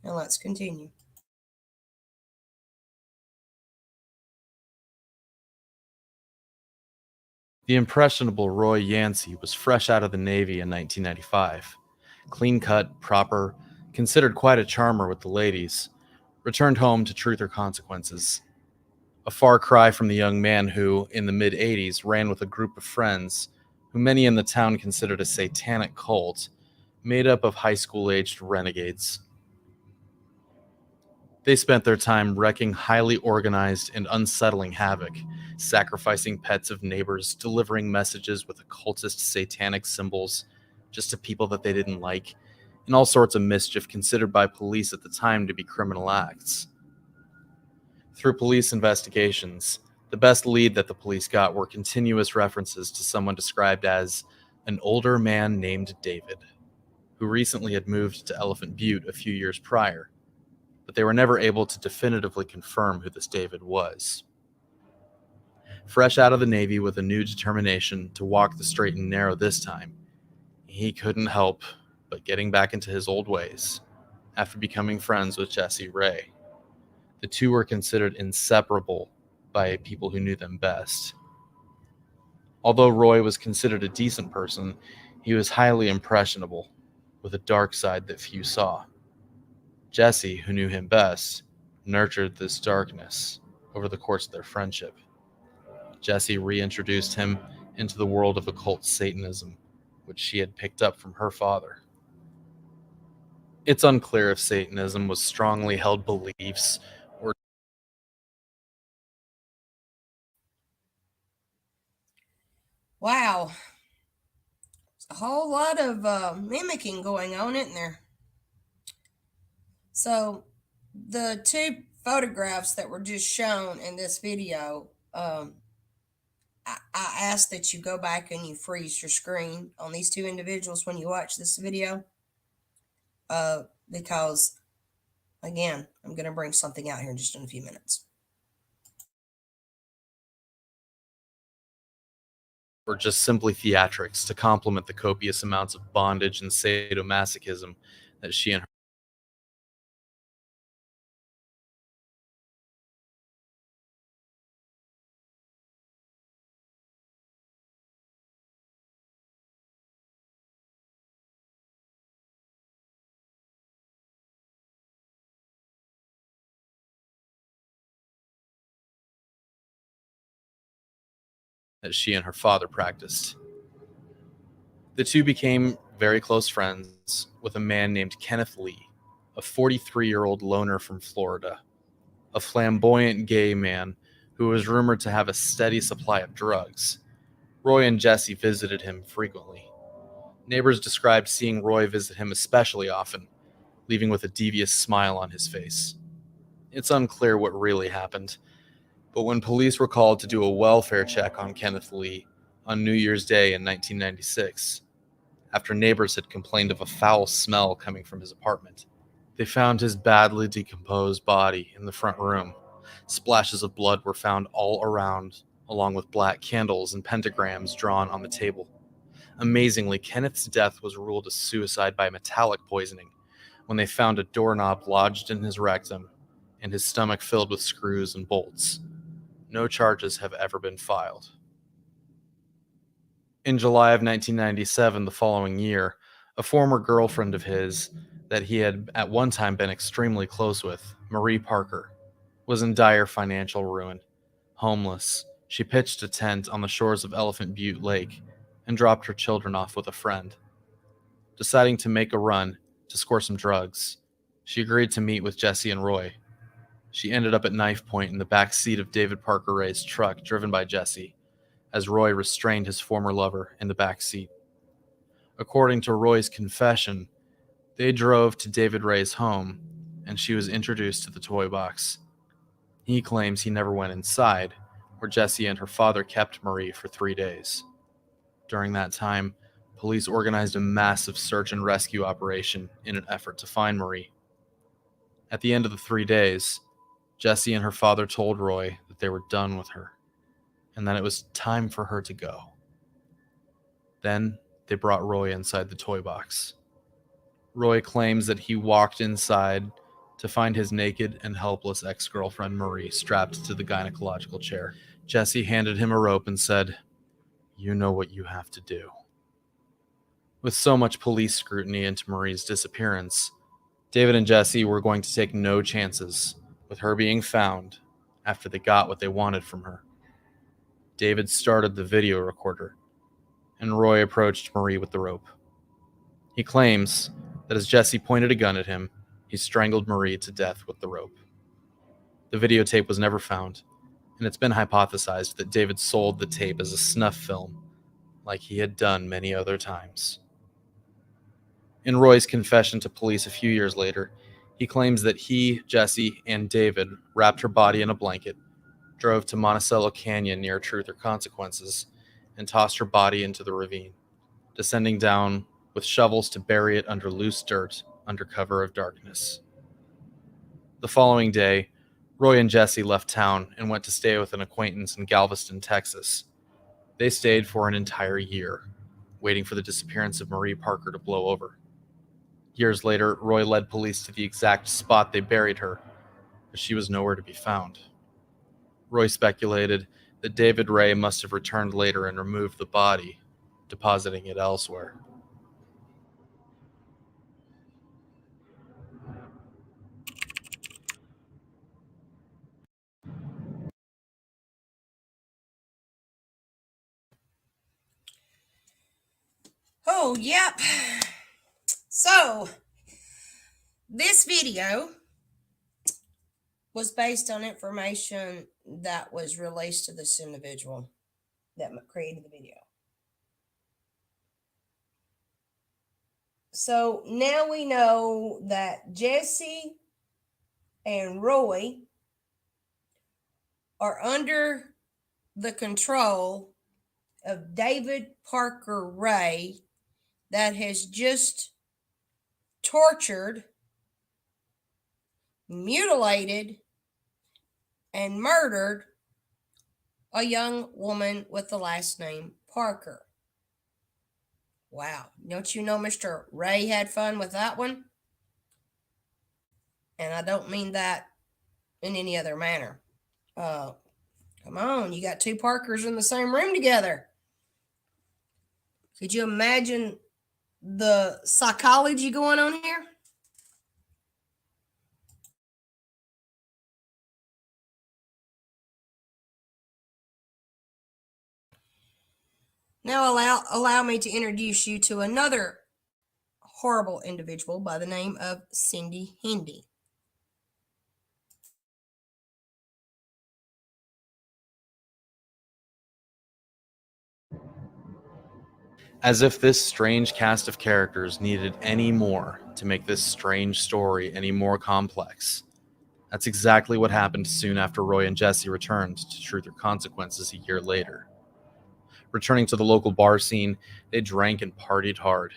And let's continue. The impressionable Roy Yancey was fresh out of the Navy in 1995. Clean-cut, proper, considered quite a charmer with the ladies, returned home to truth or consequences. A far cry from the young man who, in the mid-'80s, ran with a group of friends who many in the town considered a satanic cult, made up of high school-aged renegades. They spent their time wreaking highly organized and unsettling havoc, sacrificing pets of neighbors, delivering messages with occultist satanic symbols just to people that they didn't like, and all sorts of mischief considered by police at the time to be criminal acts. Through police investigations, the best lead that the police got were continuous references to someone described as an older man named David, who recently had moved to Elephant Butte a few years prior, but they were never able to definitively confirm who this David was. Fresh out of the Navy with a new determination to walk the straight and narrow this time, he couldn't help but getting back into his old ways after becoming friends with Jesse Ray. The two were considered inseparable by people who knew them best. Although Roy was considered a decent person, he was highly impressionable, with a dark side that few saw. Jesse, who knew him best, nurtured this darkness over the course of their friendship. Jesse reintroduced him into the world of occult Satanism, which she had picked up from her father. It's unclear if Satanism was strongly held beliefs or Wow. There's a whole lot of mimicking going on, isn't there? So the two photographs that were just shown in this video, I ask that you go back and you freeze your screen on these two individuals when you watch this video, because, again, I'm going to bring something out here in just in a few minutes. or just simply theatrics to complement the copious amounts of bondage and sadomasochism that she and her father practiced. The two became very close friends with a man named Kenneth Lee, a 43-year-old loner from Florida, a flamboyant gay man who was rumored to have a steady supply of drugs. Roy and Jesse visited him frequently. Neighbors described seeing Roy visit him especially often, leaving with a devious smile on his face. It's unclear what really happened, but when police were called to do a welfare check on Kenneth Lee on New Year's Day in 1996, after neighbors had complained of a foul smell coming from his apartment, they found his badly decomposed body in the front room. Splashes of blood were found all around, along with black candles and pentagrams drawn on the table. Amazingly, Kenneth's death was ruled a suicide by metallic poisoning when they found a doorknob lodged in his rectum and his stomach filled with screws and bolts. No charges have ever been filed. In July of 1997, the following year, a former girlfriend of his that he had at one time been extremely close with, Marie Parker, was in dire financial ruin. Homeless, she pitched a tent on the shores of Elephant Butte Lake and dropped her children off with a friend. Deciding to make a run to score some drugs, she agreed to meet with Jesse and Roy. She ended up at knife point in the back seat of David Parker Ray's truck driven by Jesse, as Roy restrained his former lover in the back seat. According to Roy's confession, they drove to David Ray's home, and she was introduced to the toy box. He claims he never went inside, where Jesse and her father kept Marie for 3 days. During that time, police organized a massive search and rescue operation in an effort to find Marie. At the end of the 3 days, Jesse and her father told Roy that they were done with her, and that it was time for her to go. Then they brought Roy inside the toy box. Roy claims that he walked inside to find his naked and helpless ex-girlfriend Marie strapped to the gynecological chair. Jesse handed him a rope and said, "You know what you have to do." With so much police scrutiny into Marie's disappearance, David and Jesse were going to take no chances with her being found after they got what they wanted from her. David started the video recorder, and Roy approached Marie with the rope. He claims that as Jesse pointed a gun at him, he strangled Marie to death with the rope. The videotape was never found, and it's been hypothesized that David sold the tape as a snuff film, like he had done many other times. In Roy's confession to police a few years later, he claims that he, Jesse, and David wrapped her body in a blanket, drove to Monticello Canyon near Truth or Consequences, and tossed her body into the ravine, descending down with shovels to bury it under loose dirt under cover of darkness. The following day, Roy and Jesse left town and went to stay with an acquaintance in Galveston, Texas. They stayed for an entire year, waiting for the disappearance of Marie Parker to blow over. Years later, Roy led police to the exact spot they buried her, but she was nowhere to be found. Roy speculated that David Ray must have returned later and removed the body, depositing it elsewhere. Oh, yep. So, this video was based on information that was released to this individual that created the video. So now we know that Jesse and Roy are under the control of David Parker Ray, that has just tortured, mutilated, and murdered a young woman with the last name Parker. Wow. Don't you know Mr. Ray had fun with that one? And I don't mean that in any other manner. Come on, you got two Parkers in the same room together. Could you imagine the psychology going on here? Now allow me to introduce you to another horrible individual by the name of Cindy Hendy. As if this strange cast of characters needed any more to make this strange story any more complex. That's exactly what happened soon after Roy and Jesse returned to Truth or Consequences a year later. Returning to the local bar scene, they drank and partied hard,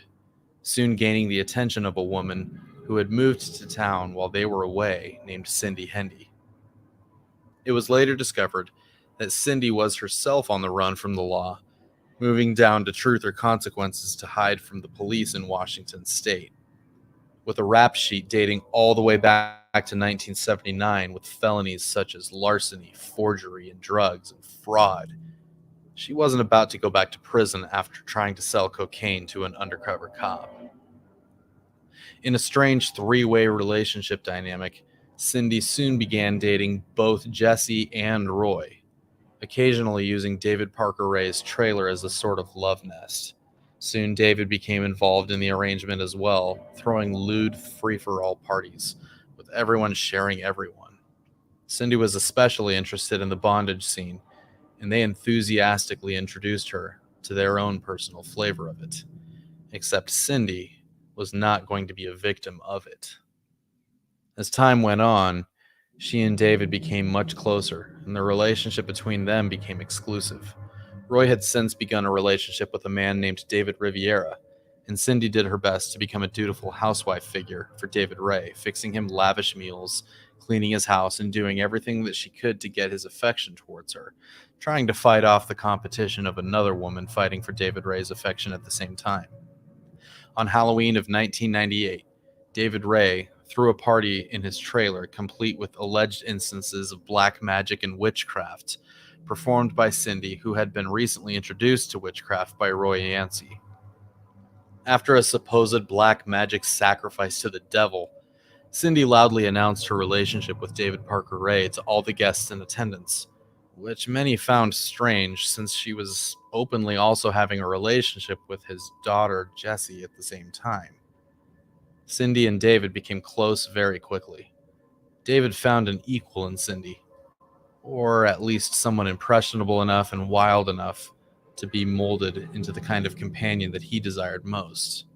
soon gaining the attention of a woman who had moved to town while they were away named Cindy Hendy. It was later discovered that Cindy was herself on the run from the law, moving down to Truth or Consequences to hide from the police in Washington state. With a rap sheet dating all the way back to 1979 with felonies such as larceny, forgery, and drugs and fraud, she wasn't about to go back to prison after trying to sell cocaine to an undercover cop. In a strange three-way relationship dynamic, Cindy soon began dating both Jesse and Roy, occasionally using David Parker Ray's trailer as a sort of love nest. Soon David became involved in the arrangement as well, throwing lewd free-for-all parties, with everyone sharing everyone. Cindy was especially interested in the bondage scene, and they enthusiastically introduced her to their own personal flavor of it. Except Cindy was not going to be a victim of it. As time went on, she and David became much closer, and the relationship between them became exclusive. Roy had since begun a relationship with a man named David Riviera, and Cindy did her best to become a dutiful housewife figure for David Ray, fixing him lavish meals, cleaning his house, and doing everything that she could to get his affection towards her, trying to fight off the competition of another woman fighting for David Ray's affection at the same time. On Halloween of 1998, David Ray threw a party in his trailer complete with alleged instances of black magic and witchcraft, performed by Cindy, who had been recently introduced to witchcraft by Roy Yancey. After a supposed black magic sacrifice to the devil, Cindy loudly announced her relationship with David Parker Ray to all the guests in attendance, which many found strange since she was openly also having a relationship with his daughter Jessie at the same time. Cindy and David became close very quickly. David found an equal in Cindy, or at least someone impressionable enough and wild enough to be molded into the kind of companion that he desired most.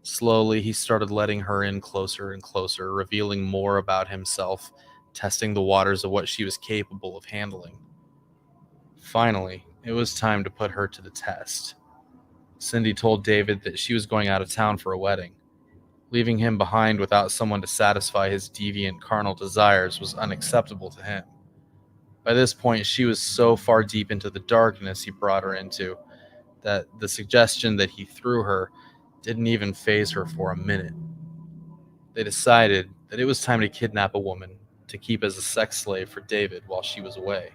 Slowly, he started letting her in closer and closer, revealing more about himself, testing the waters of what she was capable of handling. Finally, it was time to put her to the test. Cindy told David that she was going out of town for a wedding. Leaving him behind without someone to satisfy his deviant carnal desires was unacceptable to him. By this point, she was so far deep into the darkness he brought her into that the suggestion that he threw her didn't even faze her for a minute. They decided that it was time to kidnap a woman to keep as a sex slave for David while she was away.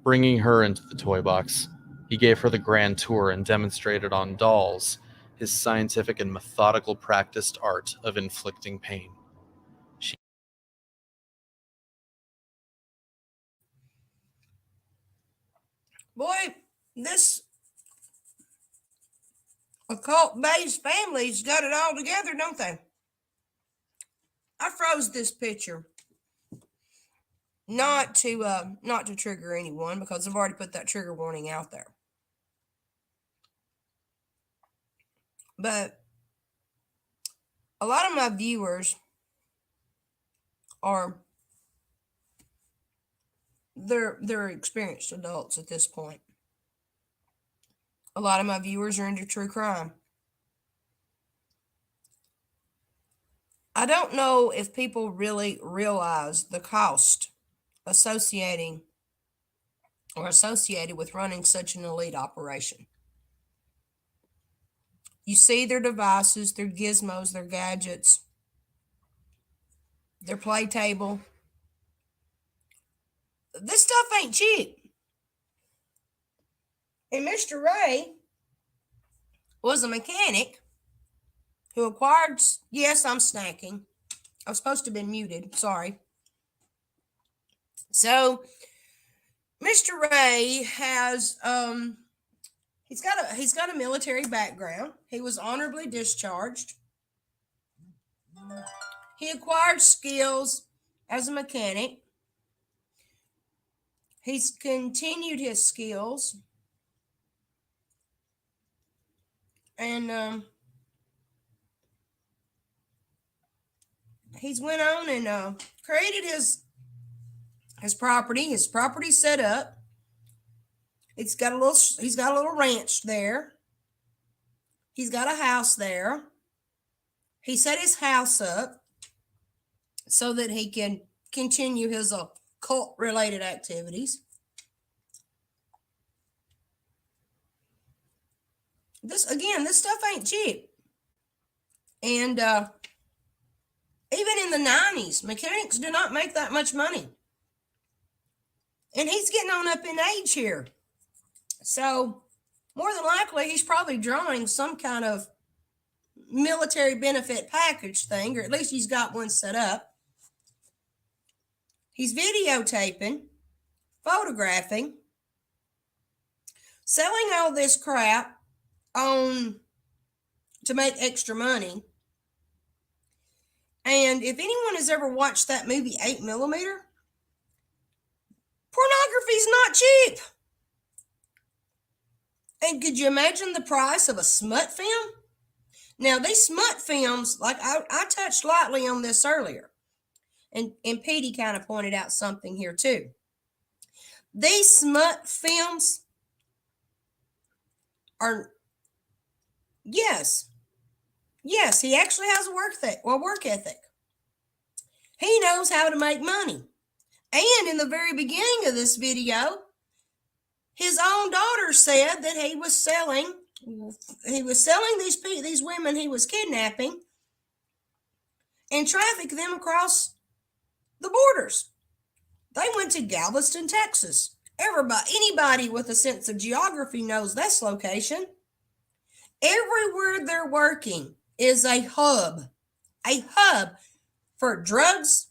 Bringing her into the toy box, he gave her the grand tour and demonstrated on dolls his scientific and methodical practiced art of inflicting pain. Boy, this occult-based family's got it all together, don't they? I froze this picture. Not to trigger anyone because I've already put that trigger warning out there. But a lot of my viewers are they're experienced adults at this point. A lot of my viewers are into true crime. I don't know if people really realize the cost associated with running such an elite operation. You see their devices, their gizmos, their gadgets, their play table. This stuff ain't cheap. And Mr. Ray was a mechanic who acquired, yes, I'm snacking. I was supposed to have been muted, sorry. So, Mr. Ray has He's got a military background. He was honorably discharged. He acquired skills as a mechanic. He's continued his skills. And he's went on and created his property. His property set up. He's got a little ranch there. He's got a house there. He set his house up so that he can continue his occult related activities. This stuff ain't cheap. And even in the 90s, mechanics do not make that much money. And he's getting on up in age here. So more than likely, he's probably drawing some kind of military benefit package thing, or at least he's got one set up. He's videotaping, photographing, selling all this crap to make extra money. And if anyone has ever watched that movie 8mm, pornography's not cheap. And could you imagine the price of a smut film? Now, these smut films, like I touched lightly on this earlier, and Petey kind of pointed out something here too. These smut films are, yes, he actually has a work ethic. He knows how to make money. And in the very beginning of this video, his own daughter said that he was selling these women he was kidnapping and trafficking them across the borders. They went to Galveston, Texas. Anybody with a sense of geography knows this location. Everywhere they're working is a hub for drugs,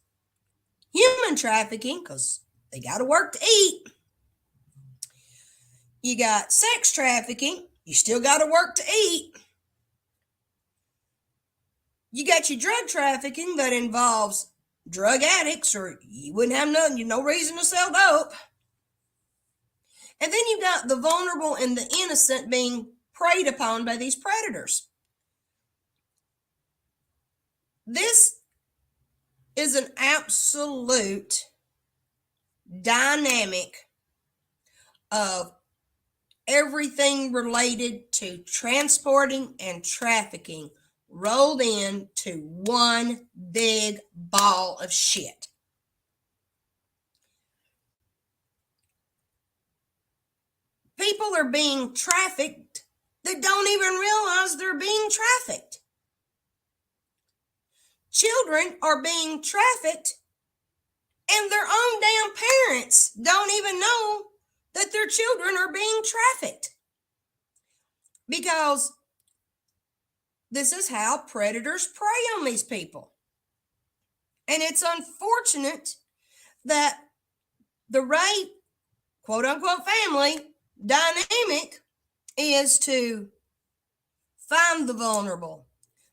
human trafficking, because they got to work to eat. You got sex trafficking. You still got to work to eat. You got your drug trafficking that involves drug addicts, or you wouldn't have no reason to sell dope. And then you got the vulnerable and the innocent being preyed upon by these predators. This is an absolute dynamic of everything related to transporting and trafficking rolled into one big ball of shit. People are being trafficked that don't even realize they're being trafficked. Children are being trafficked and their own damn parents don't even know that their children are being trafficked. Because this is how predators prey on these people. And it's unfortunate that the right, quote unquote, family dynamic is to find the vulnerable,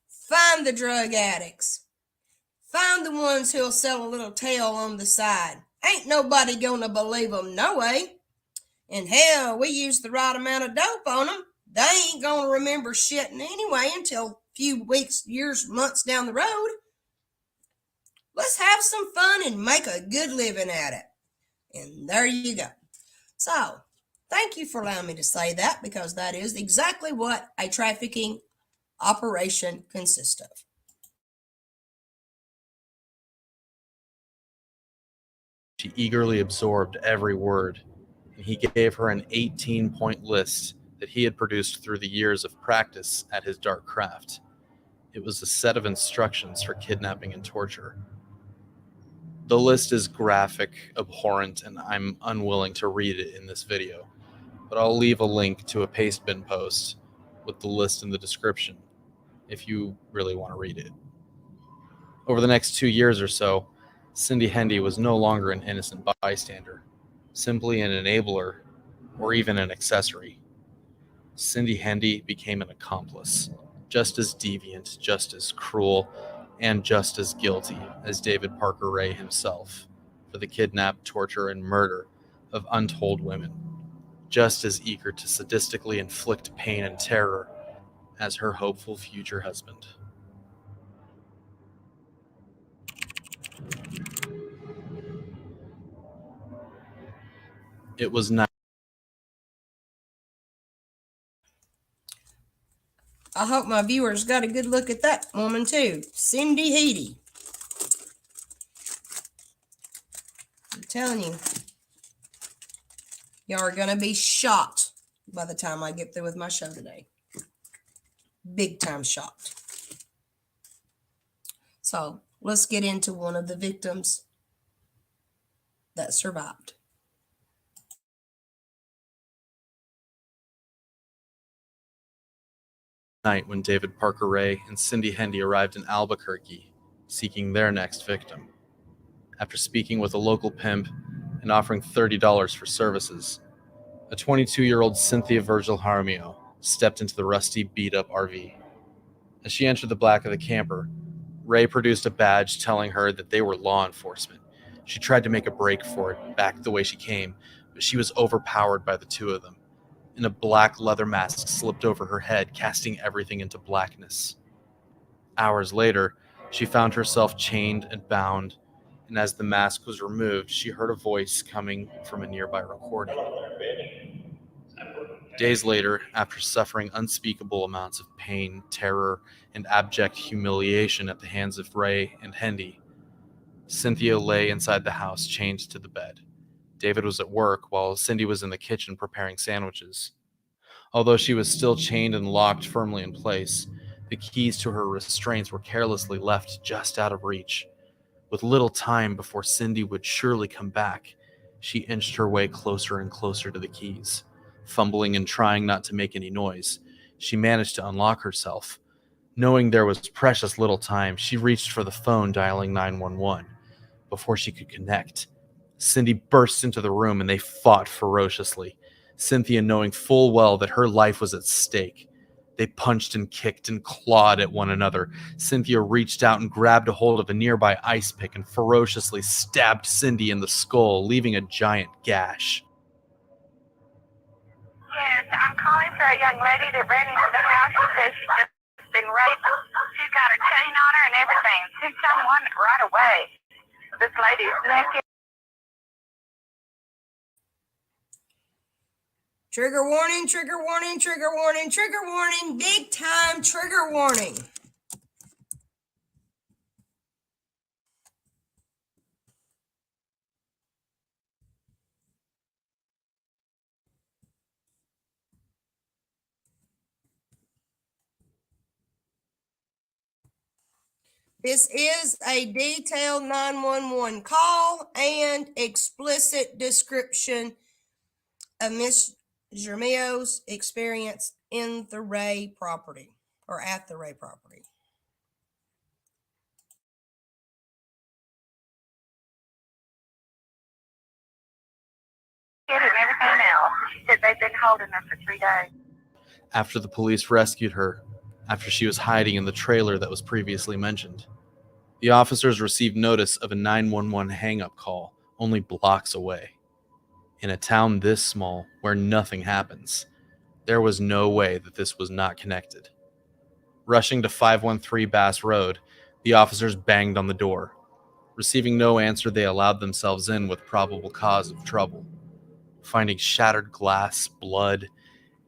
find the drug addicts, find the ones who'll sell a little tail on the side. Ain't nobody gonna believe them, no way. And hell, we use the right amount of dope on them. They ain't gonna remember shitting anyway until a few weeks, years, months down the road. Let's have some fun and make a good living at it. And there you go. So, thank you for allowing me to say that, because that is exactly what a trafficking operation consists of. She eagerly absorbed every word, and he gave her an 18-point list that he had produced through the years of practice at his dark craft. It was a set of instructions for kidnapping and torture. The list is graphic, abhorrent, and I'm unwilling to read it in this video, but I'll leave a link to a Pastebin post with the list in the description if you really want to read it. Over the next 2 years or so, Cindy Hendy was no longer an innocent bystander, simply an enabler or even an accessory. Cindy Hendy became an accomplice, just as deviant, just as cruel, and just as guilty as David Parker Ray himself for the kidnap, torture, and murder of untold women, just as eager to sadistically inflict pain and terror as her hopeful future husband. It was not. I hope my viewers got a good look at that woman too. Cindy Hendy. I'm telling you, y'all are going to be shocked by the time I get through with my show today. Big time shocked. So let's get into one of the victims that survived. Night when David Parker Ray and Cindy Hendy arrived in Albuquerque, seeking their next victim. After speaking with a local pimp and offering $30 for services, a 22-year-old Cynthia Virgil Jaramillo stepped into the rusty, beat-up RV. As she entered the back of the camper, Ray produced a badge telling her that they were law enforcement. She tried to make a break for it, back the way she came, but she was overpowered by the two of them, and a black leather mask slipped over her head, casting everything into blackness. Hours later, she found herself chained and bound, and as the mask was removed, she heard a voice coming from a nearby recording. Days later, after suffering unspeakable amounts of pain, terror, and abject humiliation at the hands of Ray and Hendy, Cynthia lay inside the house, chained to the bed. David was at work while Cindy was in the kitchen preparing sandwiches. Although she was still chained and locked firmly in place, the keys to her restraints were carelessly left just out of reach. With little time before Cindy would surely come back, she inched her way closer and closer to the keys. Fumbling and trying not to make any noise, she managed to unlock herself. Knowing there was precious little time, she reached for the phone, dialing 911. Before she could connect, Cindy burst into the room and they fought ferociously, Cynthia knowing full well that her life was at stake. They punched and kicked and clawed at one another. Cynthia reached out and grabbed a hold of a nearby ice pick and ferociously stabbed Cindy in the skull, leaving a giant gash. Yes, I'm calling for a young lady that ran into the house. She says she's just been raped. She's got a chain on her and everything. See someone right away. This lady's naked. Trigger warning, trigger warning, trigger warning, trigger warning, big time trigger warning. This is a detailed 911 call and explicit description of Miss Jaramillo's experience in the Ray property, or at the Ray property. And everything else. She said they've been holding her for 3 days. After the police rescued her, after she was hiding in the trailer that was previously mentioned, the officers received notice of a 911 hang-up call only blocks away. In a town this small, where nothing happens, there was no way that this was not connected. Rushing to 513 Bass Road, the officers banged on the door. Receiving no answer, they allowed themselves in with probable cause of trouble. Finding shattered glass, blood,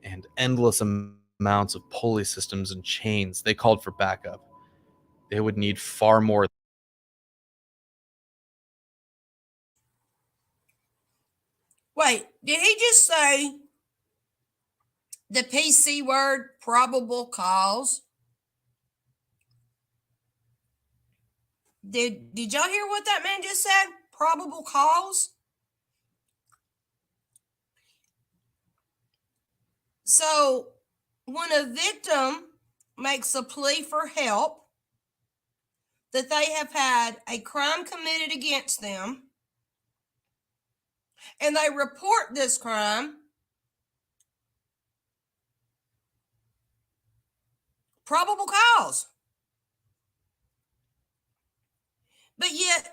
and endless amounts of pulley systems and chains, they called for backup. They would need far more. Wait, did he just say the PC word, probable cause? Did y'all hear what that man just said? Probable cause? So when a victim makes a plea for help, that they have had a crime committed against them, and they report this crime, probable cause. But yet,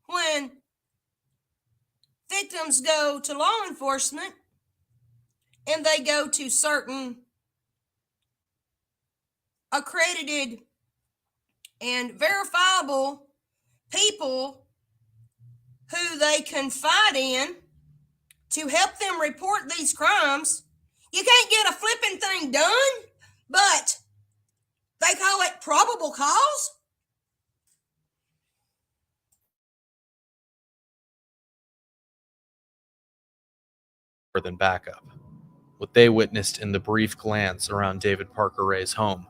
when victims go to law enforcement and they go to certain accredited and verifiable people who they confide in to help them report these crimes, you can't get a flipping thing done, but they call it probable cause? Than backup. What they witnessed in the brief glance around David Parker Ray's home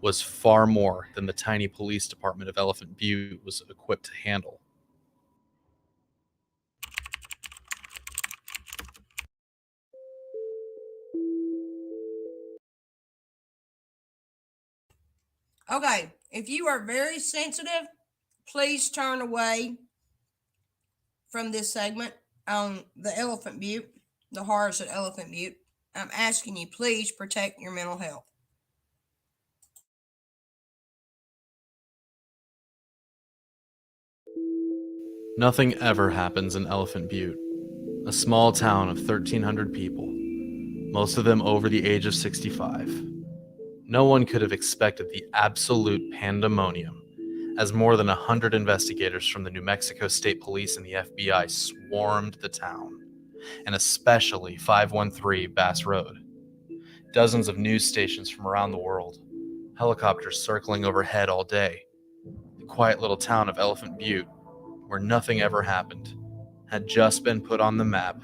was far more than the tiny police department of Elephant Butte was equipped to handle. Okay, if you are very sensitive, please turn away from this segment on the Elephant Butte, the horrors at Elephant Butte. I'm asking you, please protect your mental health. Nothing ever happens in Elephant Butte, a small town of 1,300 people, most of them over the age of 65. No one could have expected the absolute pandemonium, as more than 100 investigators from the New Mexico State Police and the FBI swarmed the town, and especially 513 Bass Road. Dozens of news stations from around the world, helicopters circling overhead all day. The quiet little town of Elephant Butte, where nothing ever happened, had just been put on the map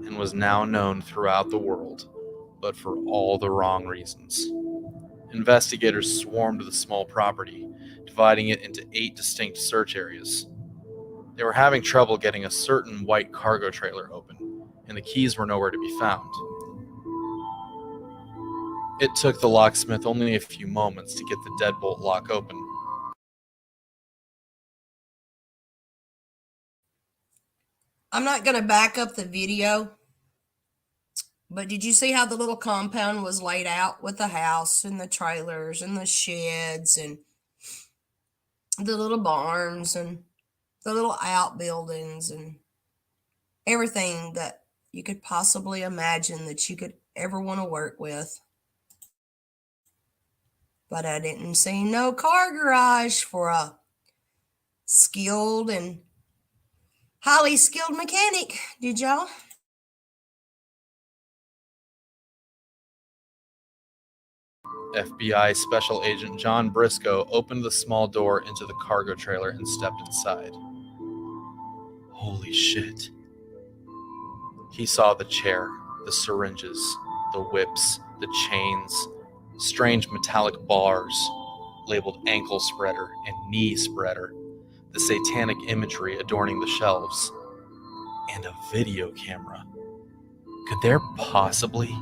and was now known throughout the world, but for all the wrong reasons. Investigators swarmed the small property, dividing it into 8 distinct search areas. They were having trouble getting a certain white cargo trailer open, and the keys were nowhere to be found. It took the locksmith only a few moments to get the deadbolt lock open. I'm not going to back up the video, but did you see how the little compound was laid out with the house and the trailers and the sheds and the little barns and the little outbuildings and everything that you could possibly imagine that you could ever want to work with? But I didn't see no car garage for a skilled and highly skilled mechanic, did y'all? FBI Special Agent John Briscoe opened the small door into the cargo trailer and stepped inside. Holy shit. He saw the chair, the syringes, the whips, the chains, strange metallic bars labeled ankle spreader and knee spreader, the satanic imagery adorning the shelves, and a video camera. Could there possibly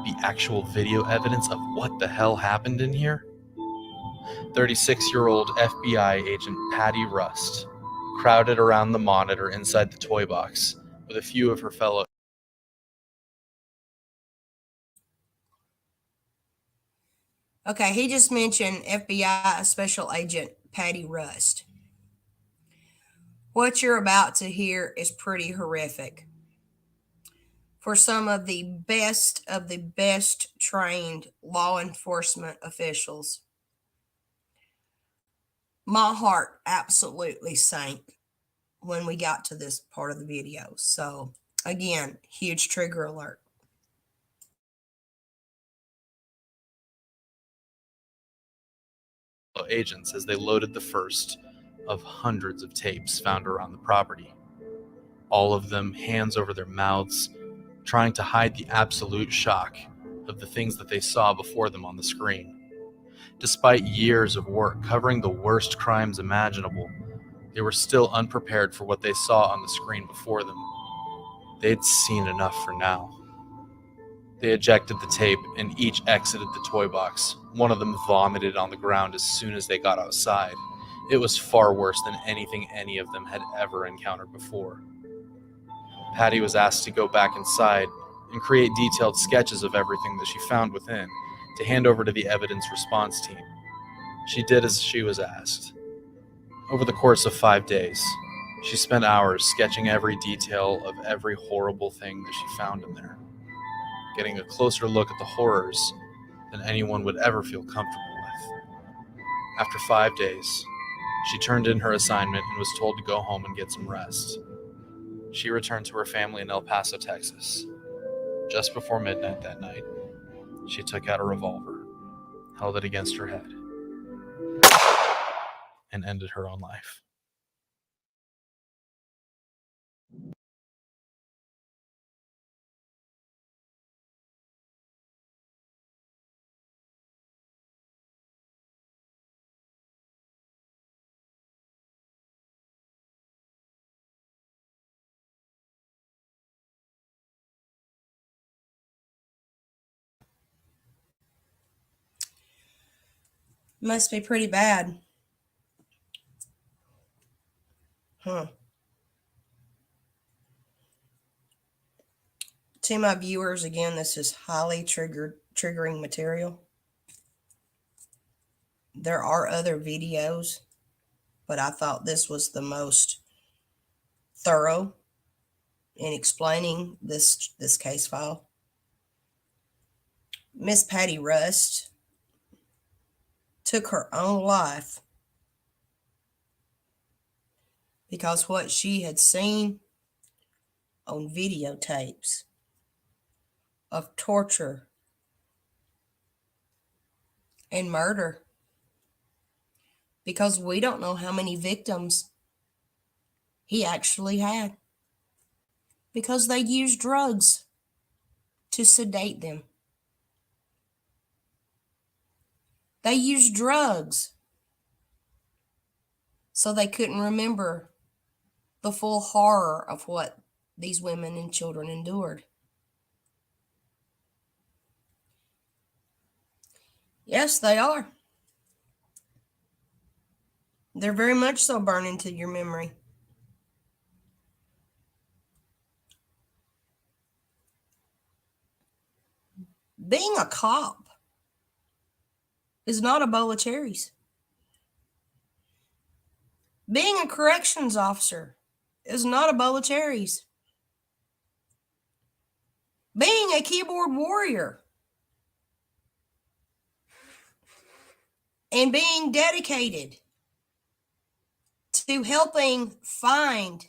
be actual video evidence of what the hell happened in here? 36-year-old FBI agent Patty Rust crowded around the monitor inside the toy box with a few of her fellow. Okay, he just mentioned FBI Special Agent Patty Rust. What you're about to hear is pretty horrific. For some of the best trained law enforcement officials, my heart absolutely sank when we got to this part of the video. So again, huge trigger alert. Agents as they loaded the first of hundreds of tapes found around the property. All of them hands over their mouths, trying to hide the absolute shock of the things that they saw before them on the screen. Despite years of work covering the worst crimes imaginable, they were still unprepared for what they saw on the screen before them. They'd seen enough for now. They ejected the tape and each exited the toy box. One of them vomited on the ground as soon as they got outside. It was far worse than anything any of them had ever encountered before. Patty was asked to go back inside and create detailed sketches of everything that she found within, to hand over to the evidence response team. She did as she was asked. Over the course of 5 days, she spent hours sketching every detail of every horrible thing that she found in there, getting a closer look at the horrors than anyone would ever feel comfortable with. After 5 days, she turned in her assignment and was told to go home and get some rest. She returned to her family in El Paso, Texas. Just before midnight that night, she took out a revolver, held it against her head, and ended her own life. Must be pretty bad. To my viewers, again, this is highly triggering material. There are other videos, but I thought this was the most thorough in explaining this case file. Miss Patty Rust took her own life because what she had seen on videotapes of torture and murder, because we don't know how many victims he actually had, because they used drugs to sedate them. They used drugs so they couldn't remember the full horror of what these women and children endured. Yes, they are. They're very much so burned into your memory. Being a cop is not a bowl of cherries. Being a corrections officer is not a bowl of cherries. Being a keyboard warrior and being dedicated to helping find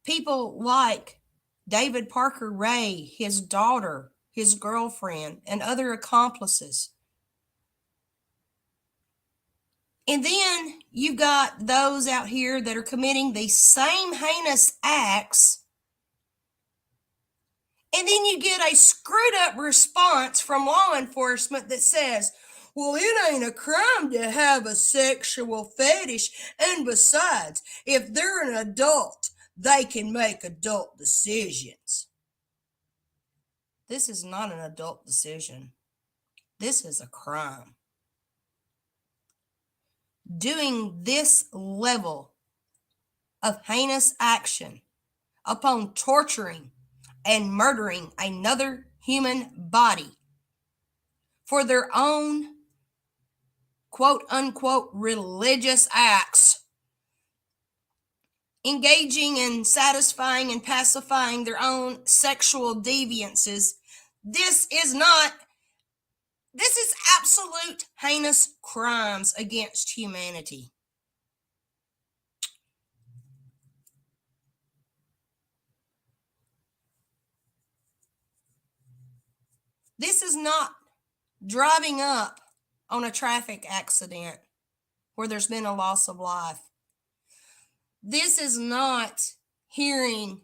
people like David Parker Ray, his daughter, his girlfriend, and other accomplices. And then you've got those out here that are committing these same heinous acts. And then you get a screwed up response from law enforcement that says, well, it ain't a crime to have a sexual fetish. And besides, if they're an adult, they can make adult decisions. This is not an adult decision. This is a crime. Doing this level of heinous action upon torturing and murdering another human body for their own quote unquote religious acts, engaging in satisfying and pacifying their own sexual deviances, this is absolute heinous crimes against humanity. This is not driving up on a traffic accident where there's been a loss of life. This is not hearing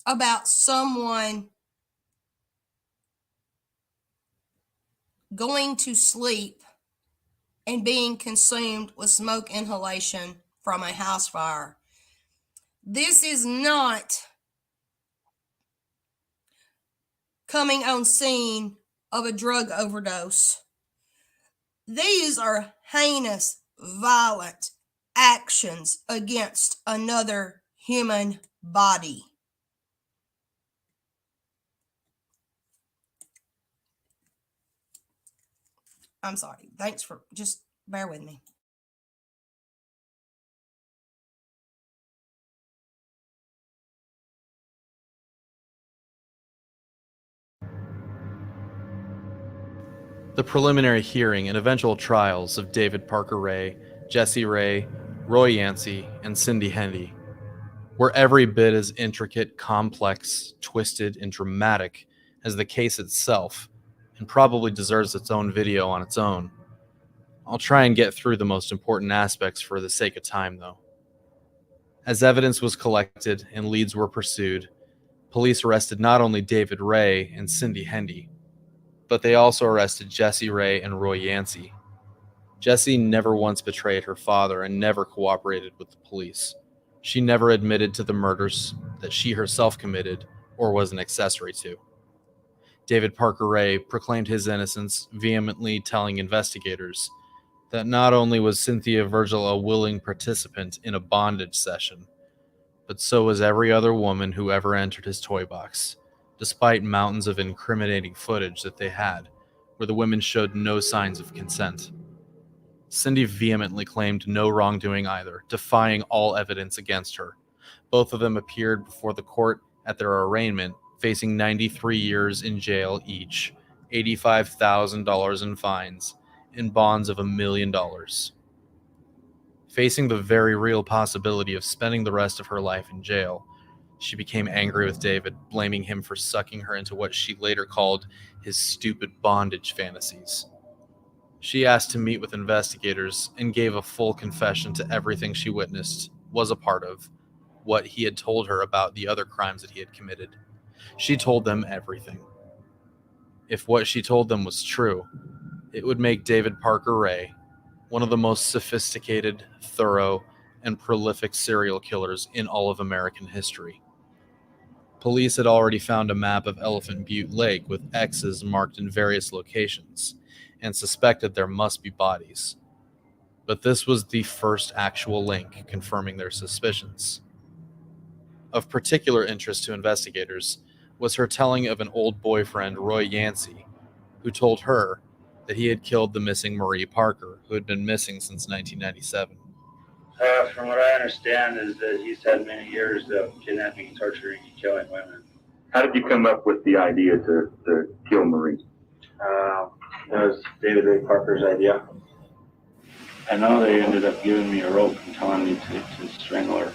about someone going to sleep and being consumed with smoke inhalation from a house fire. This is not coming on scene of a drug overdose. These are heinous, violent actions against another human body. I'm sorry. Thanks for just bear with me. The preliminary hearing and eventual trials of David Parker Ray, Jesse Ray, Roy Yancey, and Cindy Hendy were every bit as intricate, complex, twisted, and dramatic as the case itself, and probably deserves its own video on its own. I'll try and get through the most important aspects for the sake of time, though. As evidence was collected and leads were pursued, police arrested not only David Ray and Cindy Hendy, but they also arrested Jesse Ray and Roy Yancey. Jessie never once betrayed her father and never cooperated with the police. She never admitted to the murders that she herself committed or was an accessory to. David Parker Ray proclaimed his innocence, vehemently telling investigators that not only was Cynthia Virgil a willing participant in a bondage session, but so was every other woman who ever entered his toy box, despite mountains of incriminating footage that they had, where the women showed no signs of consent. Cindy vehemently claimed no wrongdoing either, defying all evidence against her. Both of them appeared before the court at their arraignment, facing 93 years in jail each, $85,000 in fines, and bonds of $1 million. Facing the very real possibility of spending the rest of her life in jail, she became angry with David, blaming him for sucking her into what she later called his stupid bondage fantasies. She asked to meet with investigators and gave a full confession to everything she witnessed, was a part of, what he had told her about the other crimes that he had committed. She told them everything. If what she told them was true, it would make David Parker Ray one of the most sophisticated, thorough, and prolific serial killers in all of American history. Police had already found a map of Elephant Butte Lake with X's marked in various locations, and suspected there must be bodies. But this was the first actual link confirming their suspicions. Of particular interest to investigators was her telling of an old boyfriend, Roy Yancey, who told her that he had killed the missing Marie Parker, who had been missing since 1997. From what I understand is that he's had many years of kidnapping, torturing, and killing women. How did you come up with the idea to kill Marie? That was David Ray Parker's idea. I know they ended up giving me a rope and telling me to strangle her.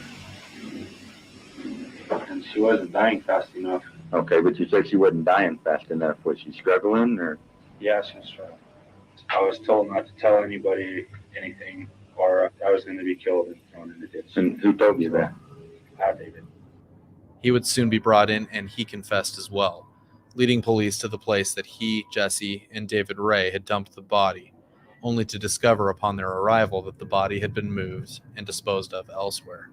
And she wasn't dying fast enough. Okay, but you said she wasn't dying fast enough. Was she struggling, or? Yeah, she was struggling. I was told not to tell anybody anything, or I was going to be killed and thrown in the ditch. And who told you that? David. He would soon be brought in, and he confessed as well, leading police to the place that he, Jesse, and David Ray had dumped the body, only to discover upon their arrival that the body had been moved and disposed of elsewhere.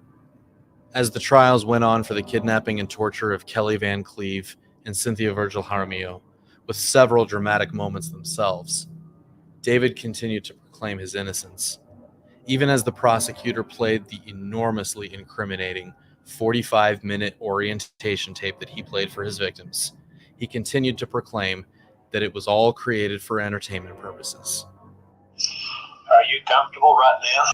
As the trials went on for the kidnapping and torture of Kelly Van Cleve and Cynthia Virgil Jaramillo, with several dramatic moments themselves, David continued to proclaim his innocence. Even as the prosecutor played the enormously incriminating 45-minute orientation tape that he played for his victims, he continued to proclaim that it was all created for entertainment purposes. Are you comfortable right now?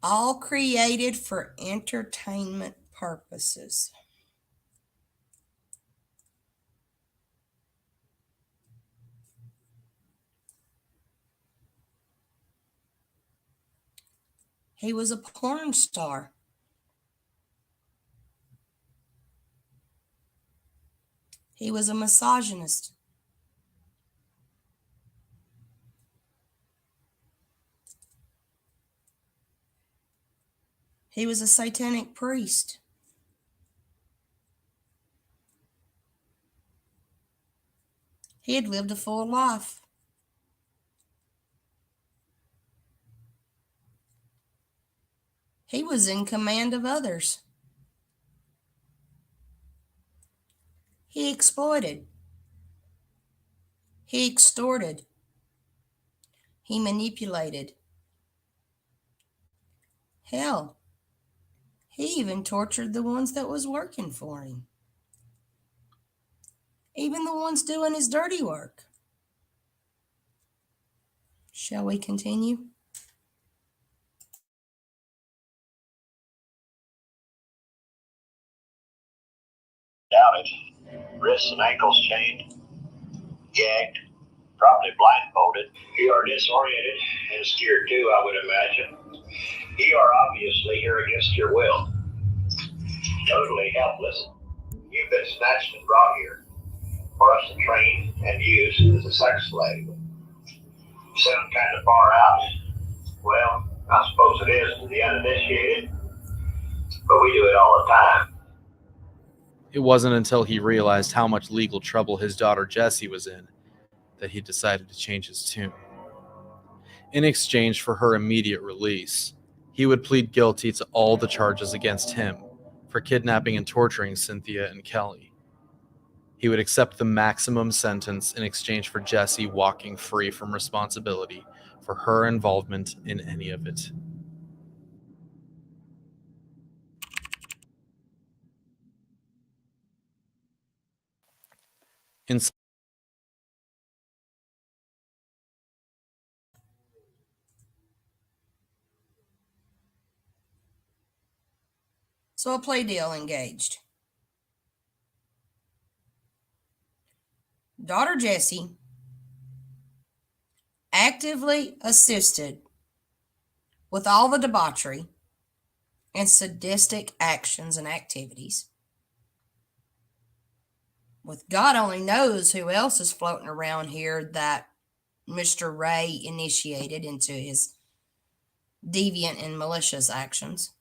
All created for entertainment purposes. He was a porn star. He was a misogynist. He was a satanic priest. He had lived a full life. He was in command of others. He exploited. He extorted. He manipulated. Hell, He even tortured the ones that was working for him. Even the ones doing his dirty work. Shall we continue? Doubt it. Wrists and ankles chained, gagged, probably blindfolded. You are disoriented and scared too, I would imagine. You are obviously here against your will. Totally helpless. You've been snatched and brought here for us to train and use as a sex slave. Sound kind of far out? Well, I suppose it is to the uninitiated, but we do it all the time. It wasn't until he realized how much legal trouble his daughter Jessie was in that he decided to change his tune. In exchange for her immediate release, he would plead guilty to all the charges against him for kidnapping and torturing Cynthia and Kelly. He would accept the maximum sentence in exchange for Jessie walking free from responsibility for her involvement in any of it. In So a plea deal engaged. Daughter Jessie actively assisted with all the debauchery and sadistic actions and activities. With God only knows who else is floating around here that Mr. Ray initiated into his deviant and malicious actions.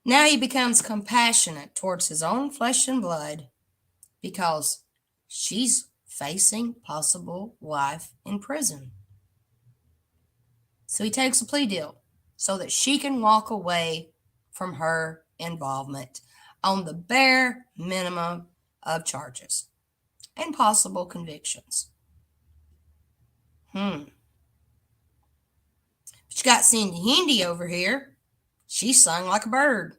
Now he becomes compassionate towards his own flesh and blood because she's facing possible life in prison. So he takes a plea deal so that she can walk away from her involvement on the bare minimum of charges and possible convictions. But you got Cindy Hindy over here. She sung like a bird.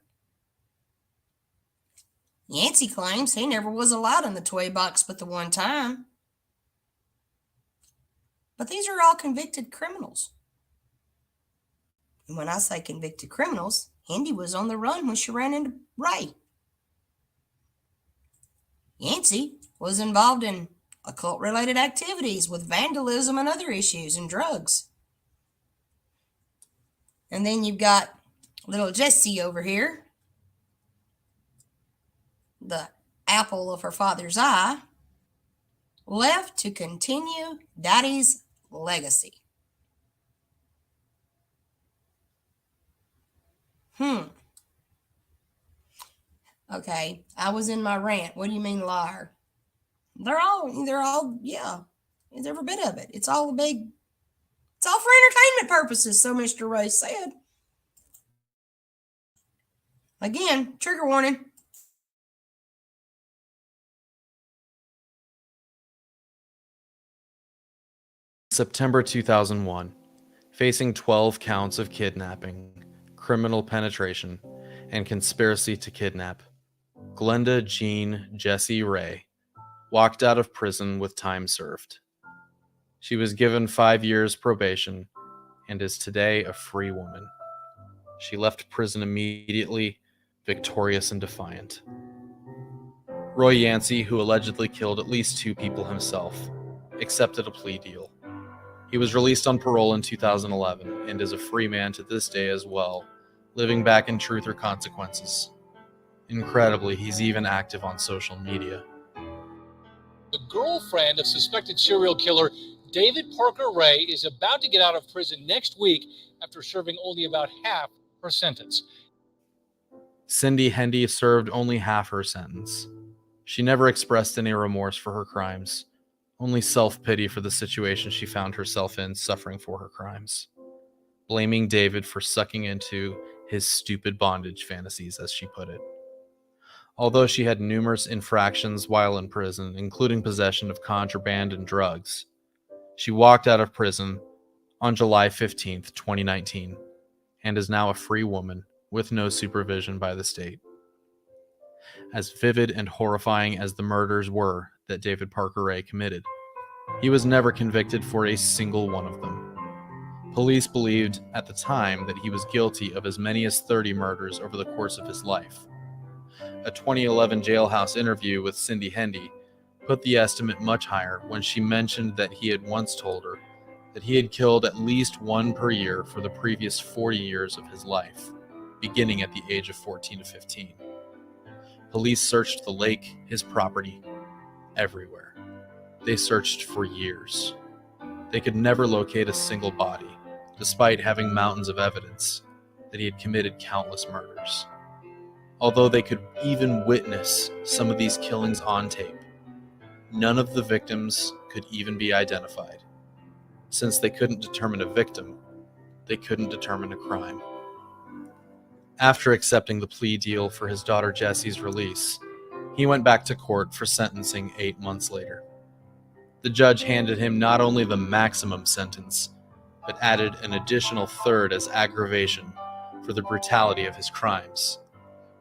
Yancey claims he never was allowed in the toy box but the one time. But these are all convicted criminals. And when I say convicted criminals, Hindy was on the run when she ran into Ray. Yancey was involved in occult-related activities with vandalism and other issues and drugs. And then you've got little Jessie over here, the apple of her father's eye, left to continue Daddy's legacy. Okay, I was in my rant. What do you mean liar? They're all, yeah, it's every bit of it. It's all for entertainment purposes, so Mr. Ray said. Again, trigger warning. September 2001, facing 12 counts of kidnapping, criminal penetration, and conspiracy to kidnap, Glenda Jean Jessie Ray walked out of prison with time served. She was given 5 years probation and is today a free woman. She left prison immediately, victorious and defiant. Roy Yancey, who allegedly killed at least 2 people himself, accepted a plea deal. He was released on parole in 2011 and is a free man to this day as well, living back in Truth or Consequences. Incredibly, he's even active on social media. The girlfriend of suspected serial killer David Parker Ray is about to get out of prison next week after serving only about half her sentence. Cindy Hendy served only half her sentence. She never expressed any remorse for her crimes, only self-pity for the situation she found herself in suffering for her crimes, blaming David for sucking into his stupid bondage fantasies, as she put it. Although she had numerous infractions while in prison, including possession of contraband and drugs, she walked out of prison on July 15th, 2019, and is now a free woman with no supervision by the state. As vivid and horrifying as the murders were that David Parker Ray committed, he was never convicted for a single one of them. Police believed at the time that he was guilty of as many as 30 murders over the course of his life. A 2011 jailhouse interview with Cindy Hendy put the estimate much higher when she mentioned that he had once told her that he had killed at least one per year for the previous 40 years of his life, beginning at the age of 14 to 15. Police searched the lake, his property, everywhere. They searched for years. They could never locate a single body, despite having mountains of evidence that he had committed countless murders. Although they could even witness some of these killings on tape, none of the victims could even be identified. Since they couldn't determine a victim, they couldn't determine a crime. After accepting the plea deal for his daughter Jessie's release, he went back to court for sentencing 8 months later. The judge handed him not only the maximum sentence, but added an additional third as aggravation for the brutality of his crimes,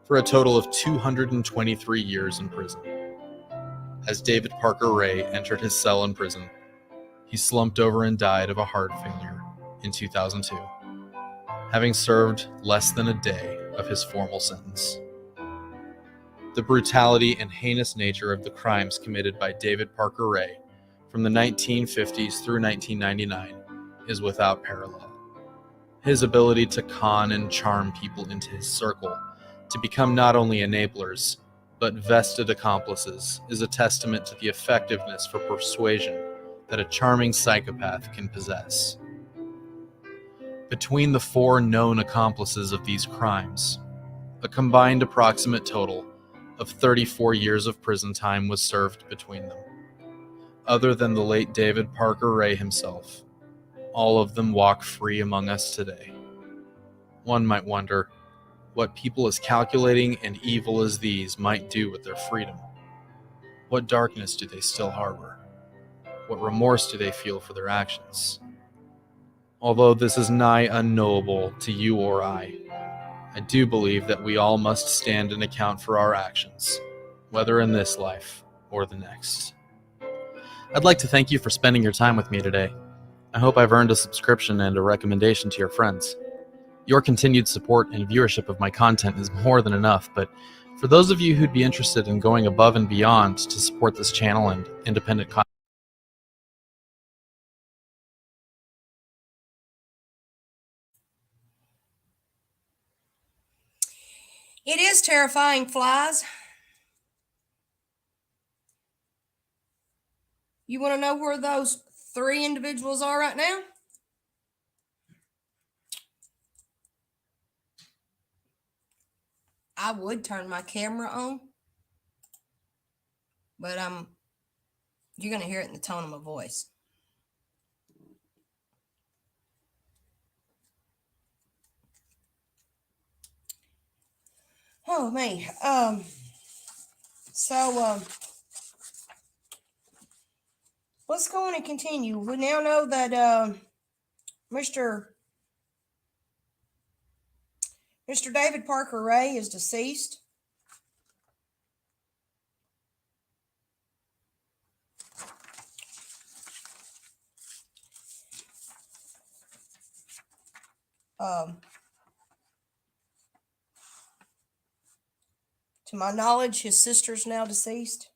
for a total of 223 years in prison. As David Parker Ray entered his cell in prison, he slumped over and died of a heart failure in 2002, having served less than a day of his formal sentence. The brutality and heinous nature of the crimes committed by David Parker Ray from the 1950s through 1999 is without parallel. His ability to con and charm people into his circle to become not only enablers, but vested accomplices is a testament to the effectiveness for persuasion that a charming psychopath can possess. Between the 4 known accomplices of these crimes, a combined approximate total of 34 years of prison time was served between them. Other than the late David Parker Ray himself, all of them walk free among us today. One might wonder what people as calculating and evil as these might do with their freedom. What darkness do they still harbor? What remorse do they feel for their actions? Although this is nigh unknowable to you or I do believe that we all must stand and account for our actions, whether in this life or the next. I'd like to thank you for spending your time with me today. I hope I've earned a subscription and a recommendation to your friends. Your continued support and viewership of my content is more than enough, but for those of you who'd be interested in going above and beyond to support this channel and independent content, It is terrifying, flies. You want to know where those 3 individuals are right now? I would turn my camera on, but you're going to hear it in the tone of my voice. Oh, man. Let's go on and continue. We now know that Mr. David Parker Ray is deceased. To my knowledge, his sister's now deceased.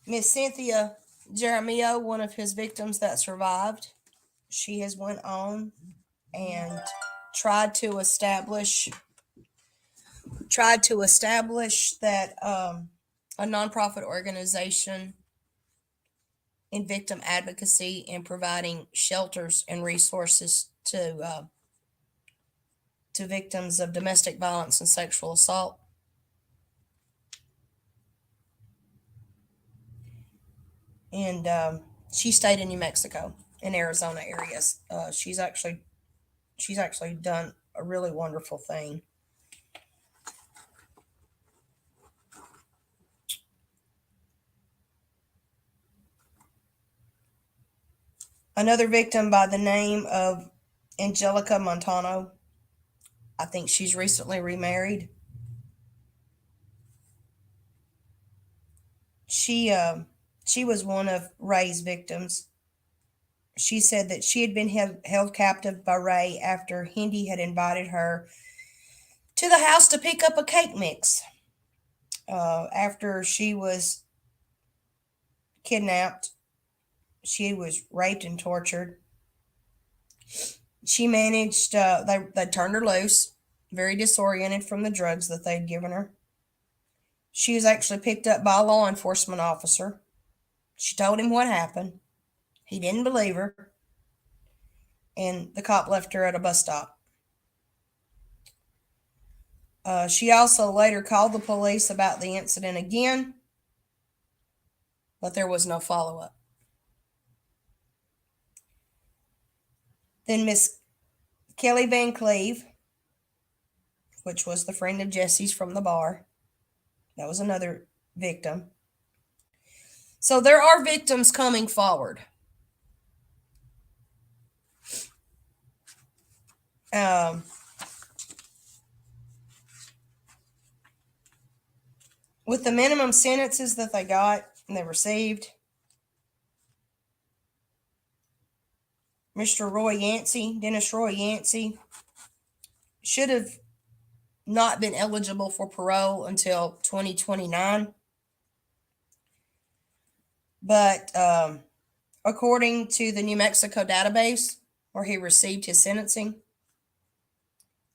Miss Cynthia Jeremio, one of his victims that survived, she has went on and tried to establish that a nonprofit organization in victim advocacy and providing shelters and resources to victims of domestic violence and sexual assault. And she stayed in New Mexico and Arizona areas. She's actually done a really wonderful thing. Another victim by the name of Angelica Montano. I think she's recently remarried. She was one of Ray's victims. She said that she had been held captive by Ray after Hindi had invited her to the house to pick up a cake mix. After she was kidnapped, she was raped and tortured. She managed, they turned her loose, very disoriented from the drugs that they'd given her. She was actually picked up by a law enforcement officer. She told him what happened. He didn't believe her. And the cop left her at a bus stop. She also later called the police about the incident again, but there was no follow-up. Then Miss Kelly Van Cleve, which was the friend of Jesse's from the bar, that was another victim. So there are victims coming forward. With the minimum sentences that they got and they received, Mr. Roy Yancey, Dennis Roy Yancey, should have not been eligible for parole until 2029. But according to the New Mexico database where he received his sentencing,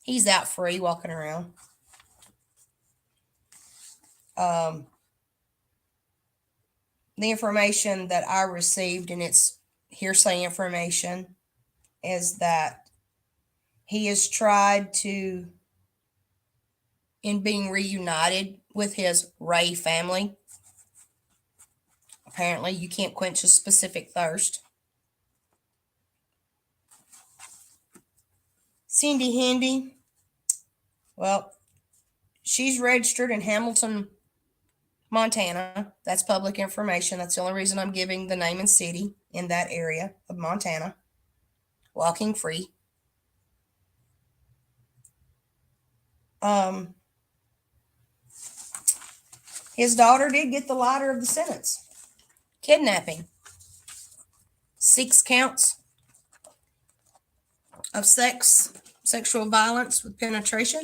he's out free walking around. The information that I received, and it's hearsay information, is that he has tried to, in being reunited with his Ray family. Apparently, you can't quench a specific thirst. Cindy Handy, well, she's registered in Hamilton, Montana. That's public information. That's the only reason I'm giving the name and city in that area of Montana. Walking free. His daughter did get the lighter of the sentence. Kidnapping. 6 counts of sexual violence with penetration.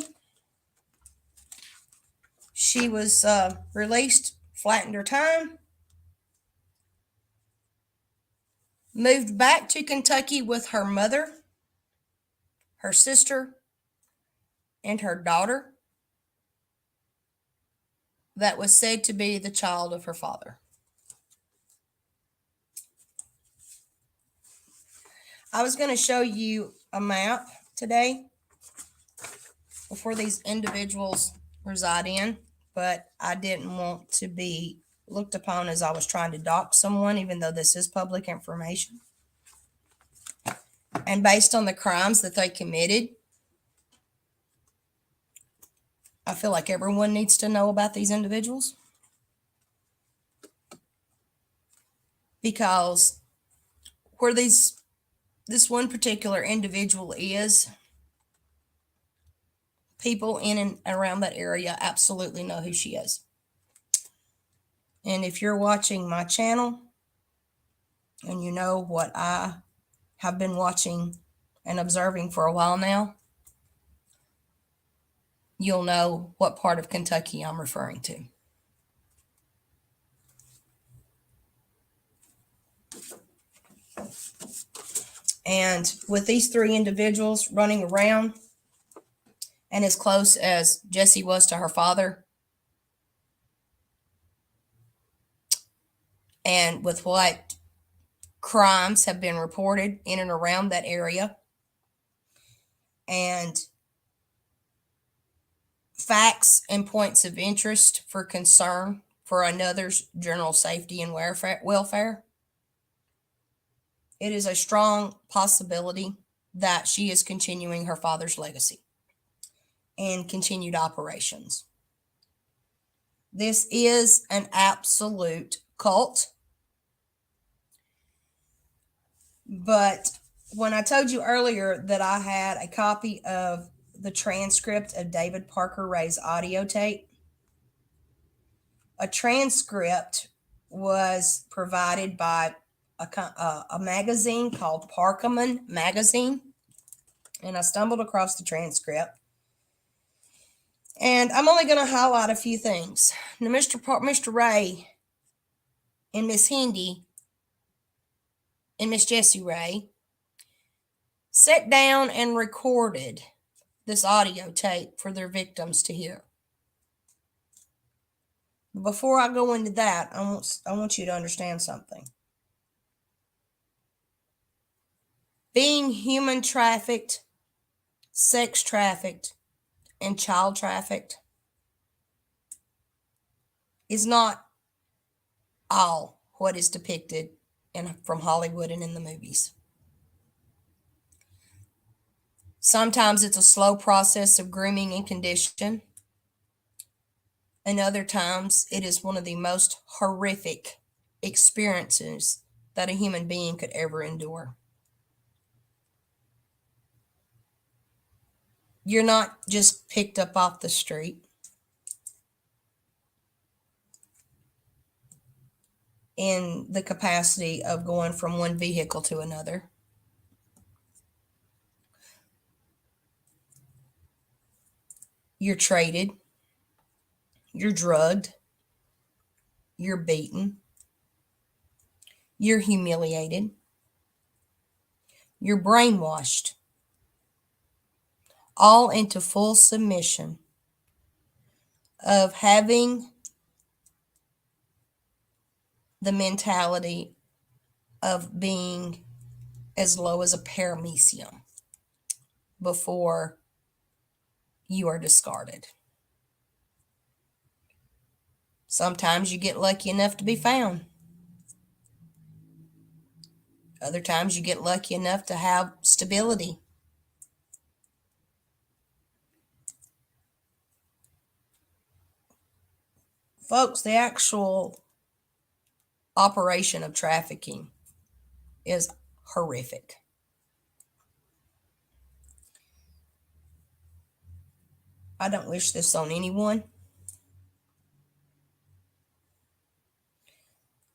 She was released, flattened her time, moved back to Kentucky with her mother, her sister, and her daughter that was said to be the child of her father. I was going to show you a map today before these individuals reside in, but I didn't want to be looked upon as I was trying to dox someone, even though this is public information. And based on the crimes that they committed, I feel like everyone needs to know about these individuals. Because where this one particular individual is, people in and around that area absolutely know who she is. And if you're watching my channel and you know what I have been watching and observing for a while now, you'll know what part of Kentucky I'm referring to. And with these 3 individuals running around, and as close as Jessie was to her father, and with what crimes have been reported in and around that area, and facts and points of interest for concern for another's general safety and welfare, it is a strong possibility that she is continuing her father's legacy and continued operations. This is an absolute cult. But when I told you earlier that I had a copy of the transcript of David Parker Ray's audio tape, a transcript was provided by a magazine called Parkman Magazine, and I stumbled across the transcript. And I'm only going to highlight a few things. Now, Mr. Ray and Miss Hindi and Miss Jessie Ray sat down and recorded this audio tape for their victims to hear. Before I go into that, I want you to understand something. Being human trafficked, sex trafficked, and child trafficked is not all what is depicted from Hollywood and in the movies. Sometimes it's a slow process of grooming and condition, and other times it is one of the most horrific experiences that a human being could ever endure. You're not just picked up off the street. In the capacity of going from one vehicle to another. You're traded. You're drugged. You're beaten. You're humiliated. You're brainwashed. All into full submission of having the mentality of being as low as a paramecium before you are discarded. Sometimes you get lucky enough to be found. Other times you get lucky enough to have stability. Folks, the actual operation of trafficking is horrific. I don't wish this on anyone.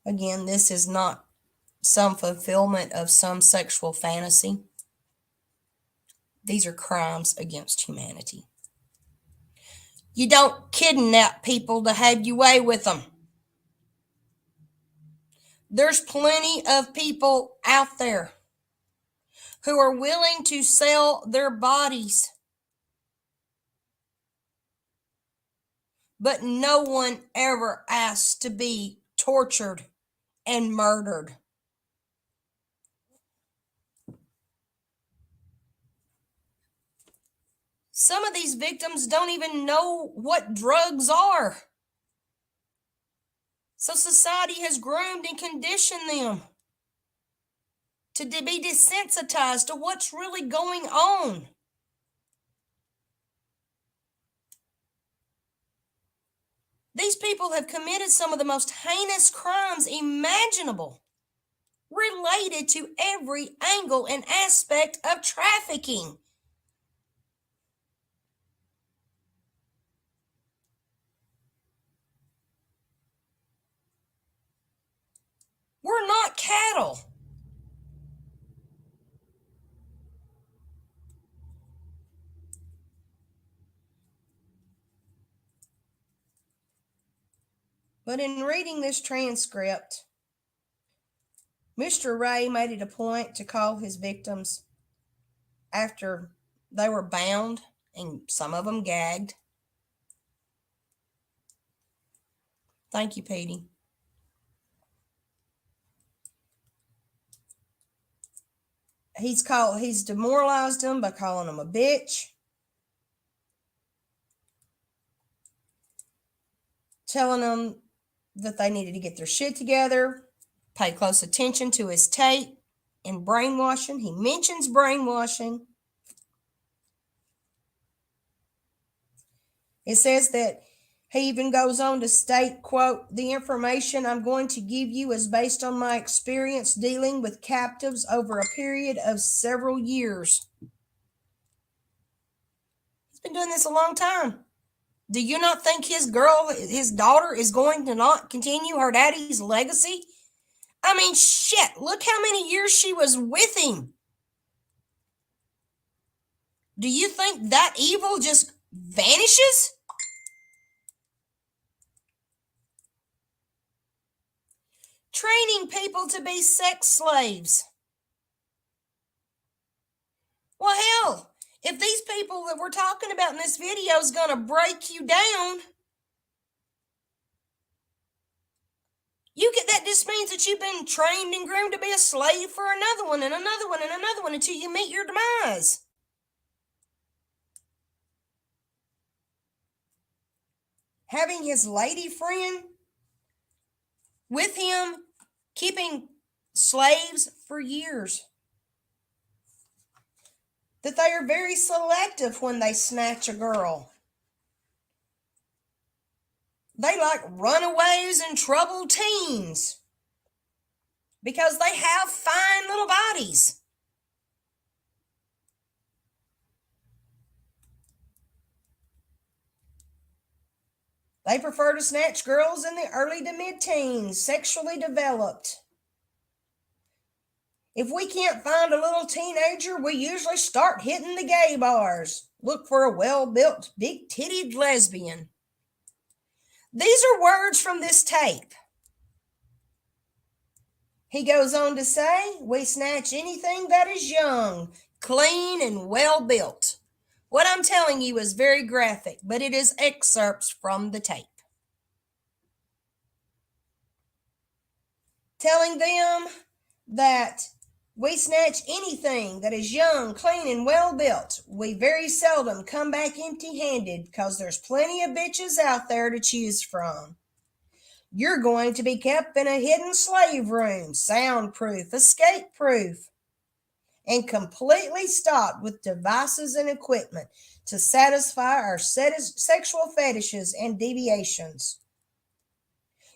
Again, this is not some fulfillment of some sexual fantasy. These are crimes against humanity. You don't kidnap people to have your way with them. There's plenty of people out there who are willing to sell their bodies, but no one ever asks to be tortured and murdered. Some of these victims don't even know what drugs are. So society has groomed and conditioned them to be desensitized to what's really going on. These people have committed some of the most heinous crimes imaginable, related to every angle and aspect of trafficking. We're not cattle. But in reading this transcript, Mr. Ray made it a point to call his victims after they were bound and some of them gagged. Thank you, Petey. He's demoralized them by calling them a bitch, telling them that they needed to get their shit together, pay close attention to his tape, and brainwashing. He mentions brainwashing. It says that He even goes on to state, quote, "The information I'm going to give you is based on my experience dealing with captives over a period of several years." He's been doing this a long time. Do you not think his daughter, is going to not continue her daddy's legacy? I mean, shit, look how many years she was with him. Do you think that evil just vanishes? Training people to be sex slaves. Well, hell, if these people that we're talking about in this video is going to break you down, that just means that you've been trained and groomed to be a slave for another one and another one and another one until you meet your demise. Having his lady friend with him, keeping slaves for years. That they are very selective when they snatch a girl. They like runaways and troubled teens because they have fine little bodies. They prefer to snatch girls in the early to mid-teens, sexually developed. If we can't find a little teenager, we usually start hitting the gay bars. Look for a well-built, big-tittied lesbian. These are words from this tape. He goes on to say, "We snatch anything that is young, clean, and well-built." What I'm telling you is very graphic, but it is excerpts from the tape. Telling them that we snatch anything that is young, clean, and well-built. We very seldom come back empty-handed because there's plenty of bitches out there to choose from. You're going to be kept in a hidden slave room, soundproof, escape-proof, and completely stocked with devices and equipment to satisfy our sexual fetishes and deviations.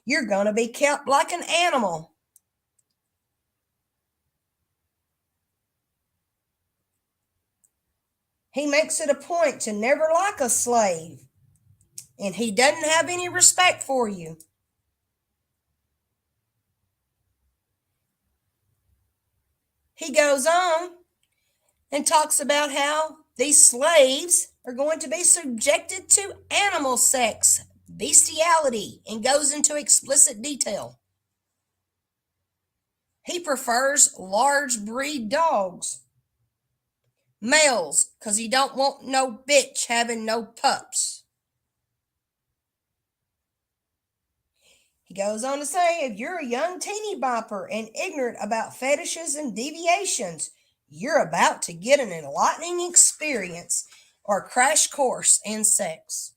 You're going to be kept like an animal. He makes it a point to never like a slave, and he doesn't have any respect for you. He goes on and talks about how these slaves are going to be subjected to animal sex, bestiality, and goes into explicit detail. He prefers large breed dogs, males, because he don't want no bitch having no pups. He goes on to say, if you're a young teeny bopper and ignorant about fetishes and deviations, you're about to get an enlightening experience or crash course in sex.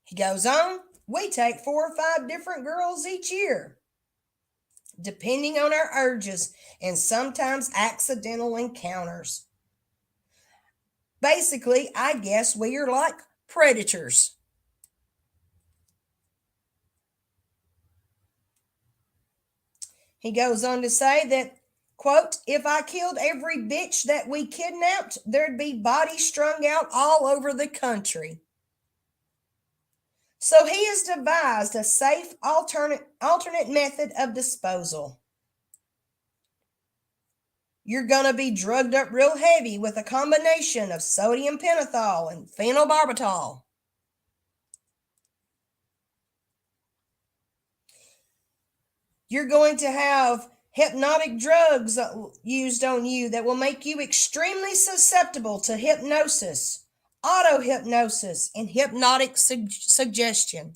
He goes on, we take 4 or 5 different girls each year, depending on our urges and sometimes accidental encounters. Basically, I guess we are like predators. He goes on to say that, quote, if I killed every bitch that we kidnapped, there'd be bodies strung out all over the country. So he has devised a safe alternate method of disposal. You're going to be drugged up real heavy with a combination of sodium pentothal and phenobarbital. You're going to have hypnotic drugs used on you that will make you extremely susceptible to hypnosis, auto-hypnosis, and hypnotic suggestion.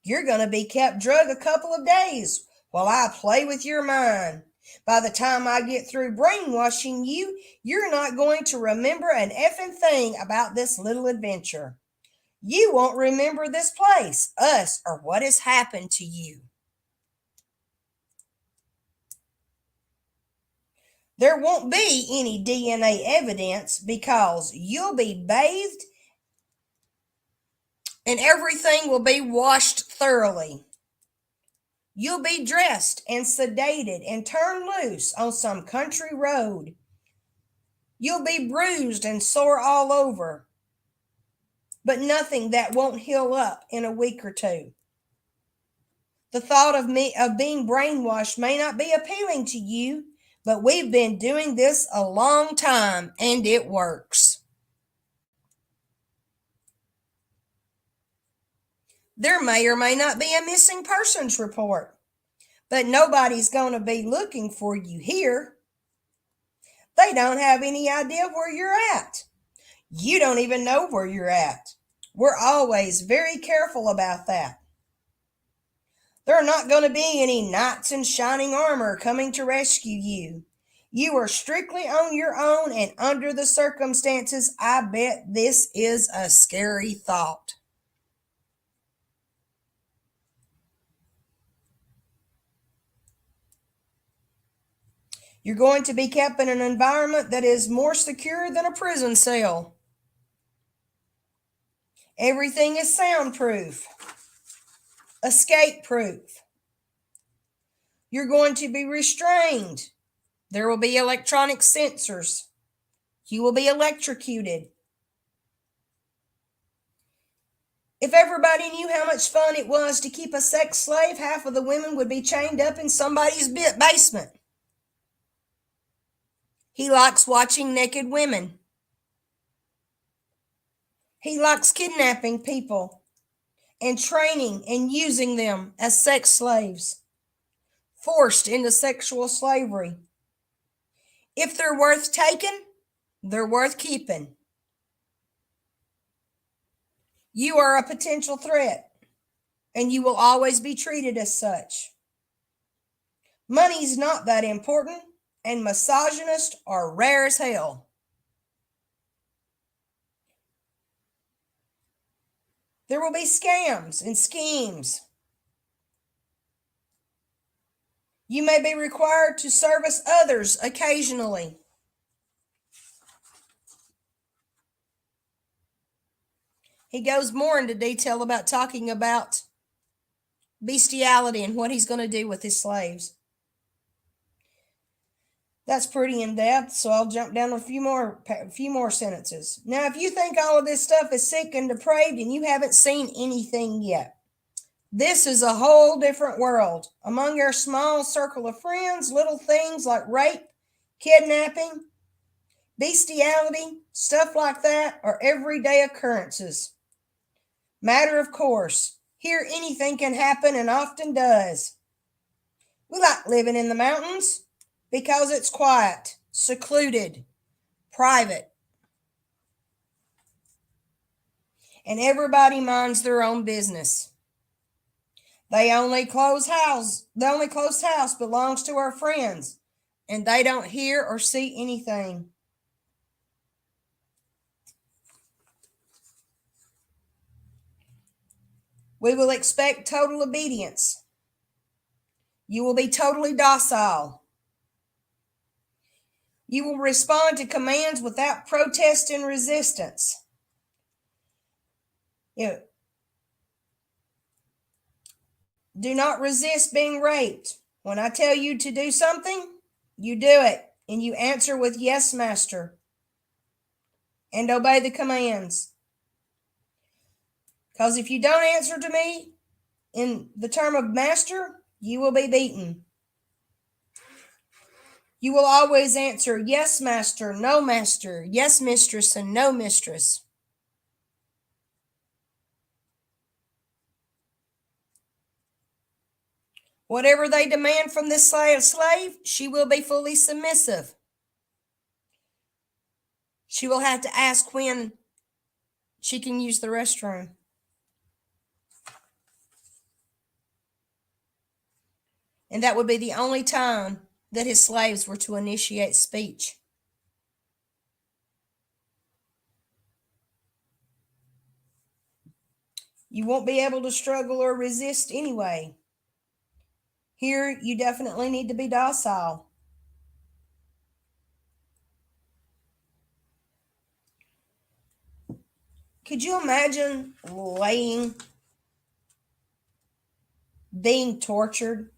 You're going to be kept drugged a couple of days while I play with your mind. By the time I get through brainwashing you, you're not going to remember an effing thing about this little adventure. You won't remember this place, us, or what has happened to you. There won't be any DNA evidence because you'll be bathed and everything will be washed thoroughly. You'll be dressed and sedated and turned loose on some country road. You'll be bruised and sore all over, but nothing that won't heal up in a week or two. The thought of being brainwashed may not be appealing to you, but we've been doing this a long time and it works. There may or may not be a missing persons report, but nobody's going to be looking for you here. They don't have any idea where you're at. You don't even know where you're at. We're always very careful about that. There are not going to be any knights in shining armor coming to rescue you. You are strictly on your own, and under the circumstances, I bet this is a scary thought. You're going to be kept in an environment that is more secure than a prison cell. Everything is soundproof, escape-proof. You're going to be restrained. There will be electronic sensors. You will be electrocuted. If everybody knew how much fun it was to keep a sex slave, half of the women would be chained up in somebody's basement. He likes watching naked women. He likes kidnapping people and training and using them as sex slaves, forced into sexual slavery. If they're worth taking, they're worth keeping. You are a potential threat, and you will always be treated as such. Money's not that important, and misogynists are rare as hell. There will be scams and schemes. You may be required to service others occasionally. He goes more into detail about talking about bestiality and what he's going to do with his slaves. That's pretty in depth, so I'll jump down a few more sentences. Now, if you think all of this stuff is sick and depraved and you haven't seen anything yet, this is a whole different world. Among our small circle of friends, little things like rape, kidnapping, bestiality, stuff like that are everyday occurrences. Matter of course. Here anything can happen and often does. We like living in the mountains because it's quiet, secluded, private. And everybody minds their own business. The only closed house belongs to our friends, and they don't hear or see anything. We will expect total obedience. You will be totally docile. You will respond to commands without protest and resistance. Do not resist being raped. When I tell you to do something, you do it, and you answer with yes, master, and obey the commands. Because if you don't answer to me in the term of master, you will be beaten. You will always answer yes, master, no, master, yes, mistress, and no, mistress. Whatever they demand from this slave, she will be fully submissive. She will have to ask when she can use the restroom. And that would be the only time that his slaves were to initiate speech. You won't be able to struggle or resist anyway. Here, you definitely need to be docile. Could you imagine being tortured?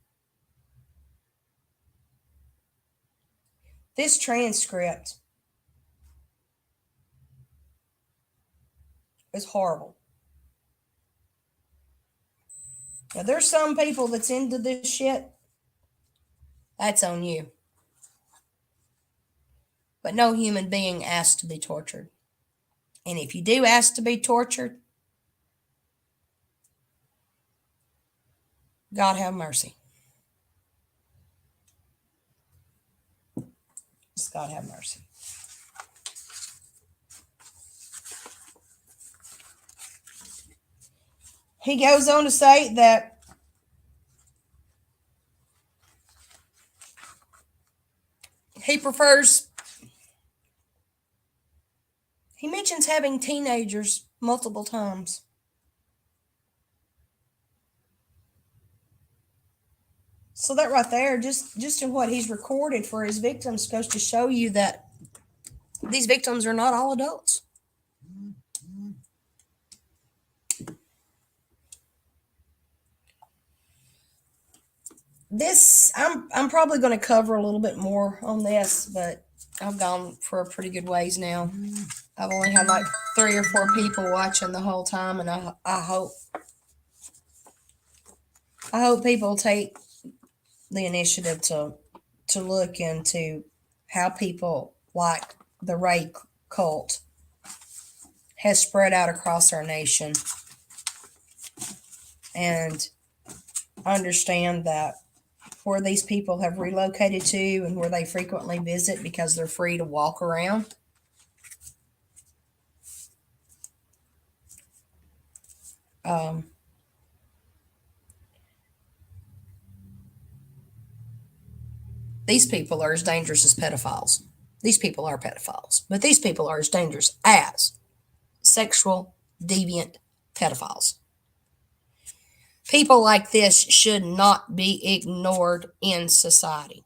This transcript is horrible. Now, there's some people that's into this shit. That's on you. But no human being asked to be tortured. And if you do ask to be tortured, God have mercy. Just God have mercy. He goes on to say that he mentions having teenagers multiple times. So that right there, just in what he's recorded for his victims, goes to show you that these victims are not all adults. This, I'm probably going to cover a little bit more on this, but I've gone for a pretty good ways now. I've only had like 3 or 4 people watching the whole time, and I hope people take the initiative to look into how people like the Ray cult has spread out across our nation, and understand that where these people have relocated to and where they frequently visit because they're free to walk around, these people are as dangerous as pedophiles. These people are pedophiles, but these people are as dangerous as sexual deviant pedophiles. People like this should not be ignored in society,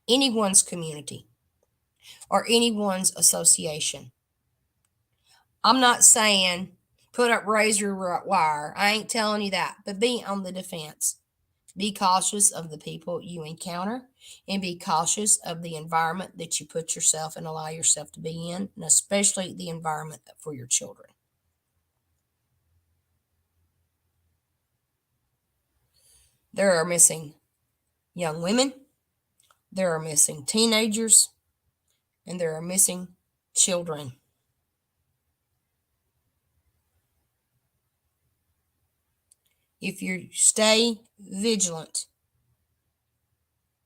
anyone's community, or anyone's association. I'm not saying put up razor wire. I ain't telling you that, but be on the defense. Be cautious of the people you encounter, and be cautious of the environment that you put yourself and allow yourself to be in, and especially the environment for your children. There are missing young women, there are missing teenagers, and there are missing children. If you stay vigilant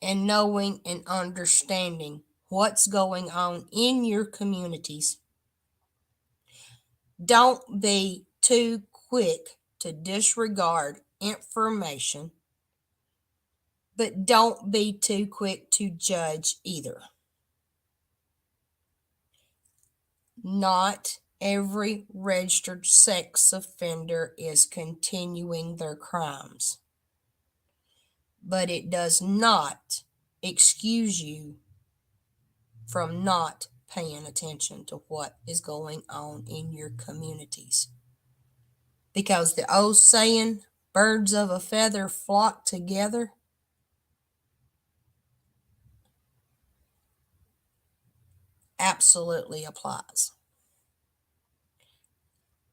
and knowing and understanding what's going on in your communities, don't be too quick to disregard information, but don't be too quick to judge either. Not every registered sex offender is continuing their crimes, but it does not excuse you from not paying attention to what is going on in your communities. Because the old saying, birds of a feather flock together, absolutely applies.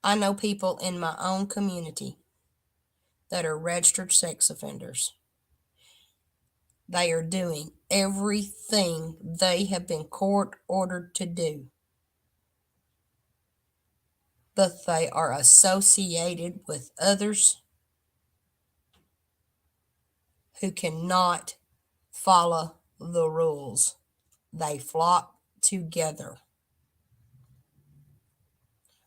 I know people in my own community that are registered sex offenders. They are doing everything they have been court ordered to do, but they are associated with others who cannot follow the rules. They flock together.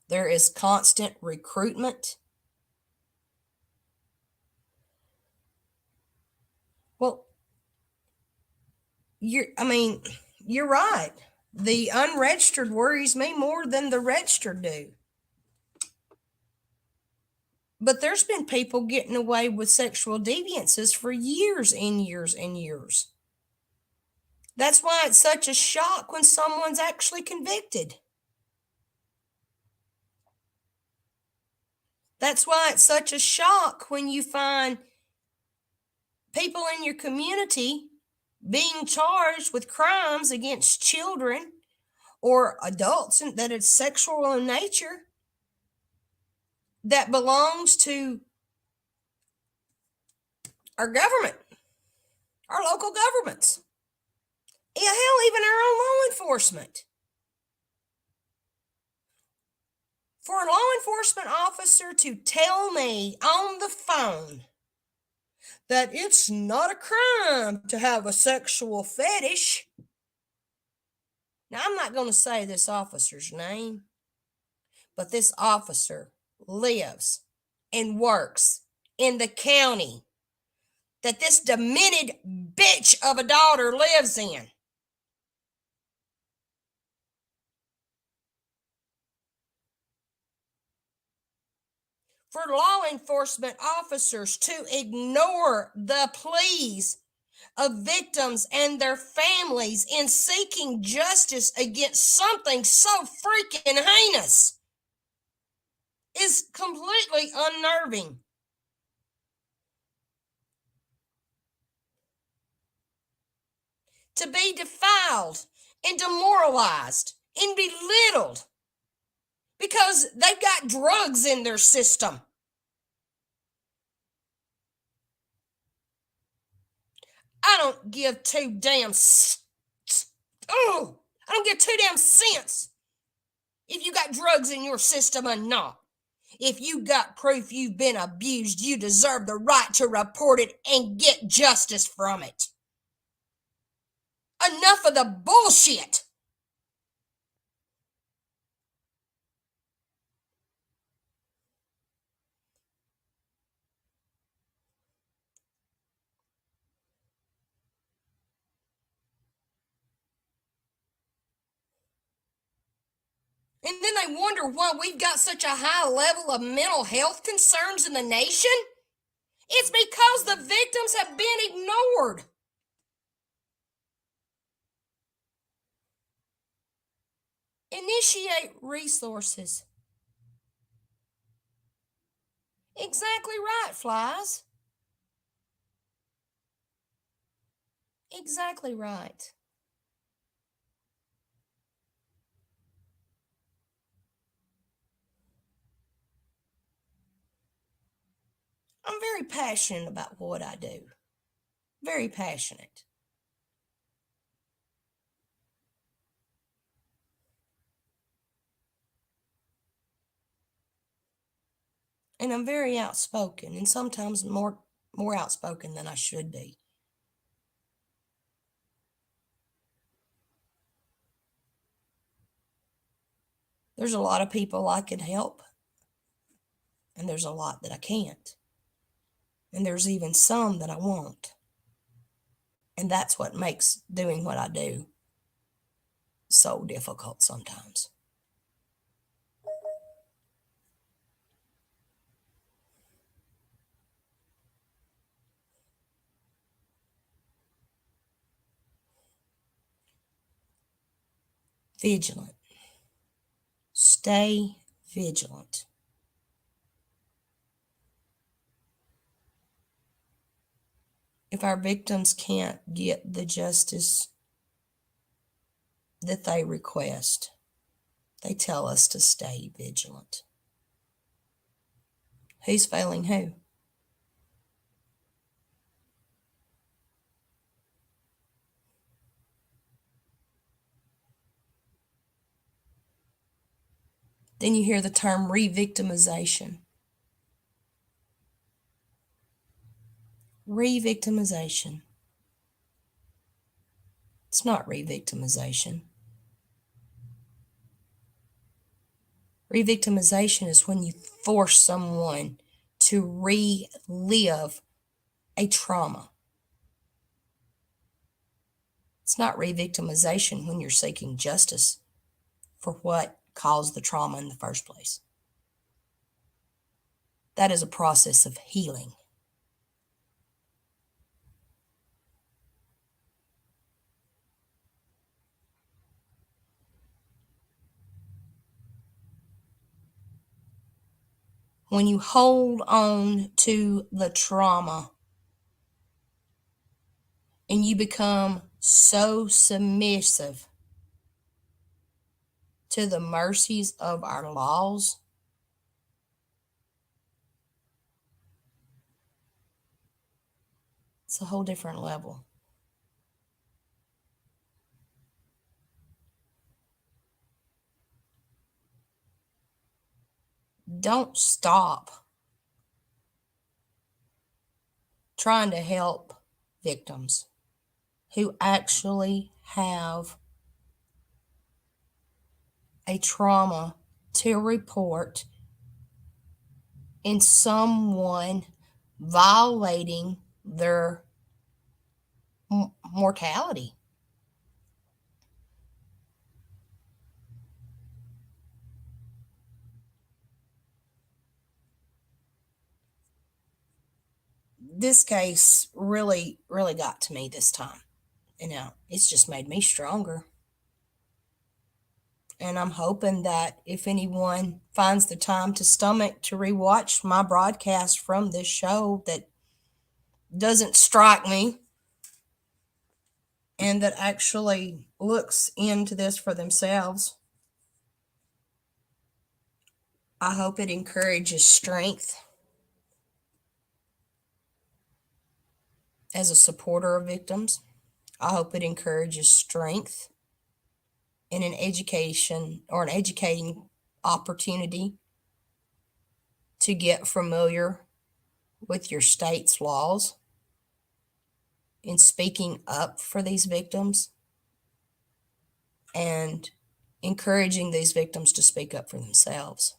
There is constant recruitment. Well, you're right. The unregistered worries me more than the registered do. But there's been people getting away with sexual deviances for years and years and years. That's why it's such a shock when someone's actually convicted. That's why it's such a shock when you find people in your community being charged with crimes against children or adults that is sexual in nature that belongs to our government, our local governments. Yeah, hell, even our own law enforcement. For a law enforcement officer to tell me on the phone that it's not a crime to have a sexual fetish. Now, I'm not going to say this officer's name, but this officer lives and works in the county that this demented bitch of a daughter lives in. For law enforcement officers to ignore the pleas of victims and their families in seeking justice against something so freaking heinous is completely unnerving. To be defiled and demoralized and belittled because they've got drugs in their system. I don't give two damn cents if you got drugs in your system or not. If you got proof you've been abused, you deserve the right to report it and get justice from it. Enough of the bullshit. And then they wonder why we've got such a high level of mental health concerns in the nation. It's because the victims have been ignored. Initiate resources. Exactly right, Flies. Exactly right. I'm very passionate about what I do. Very passionate. And I'm very outspoken, and sometimes more outspoken than I should be. There's a lot of people I could help, and there's a lot that I can't. And there's even some that I won't. And that's what makes doing what I do so difficult sometimes. Vigilant. Stay vigilant. If our victims can't get the justice that they request, they tell us to stay vigilant. Who's failing who? Then you hear the term re-victimization. Re-victimization. It's not re-victimization. Re-victimization is when you force someone to relive a trauma. It's not re-victimization when you're seeking justice for what caused the trauma in the first place. That is a process of healing. when you hold on to the trauma and you become so submissive to the mercies of our laws, it's a whole different level. Don't stop trying to help victims who actually have a trauma to report in someone violating their mortality. This case really got to me this time. It's just made me stronger. And I'm hoping that if anyone finds the time to stomach to rewatch my broadcast from this show that doesn't strike me and that actually looks into this for themselves, I hope it encourages strength as a supporter of victims. I hope it encourages strength in an education or an educating opportunity to get familiar with your state's laws in speaking up for these victims and encouraging these victims to speak up for themselves.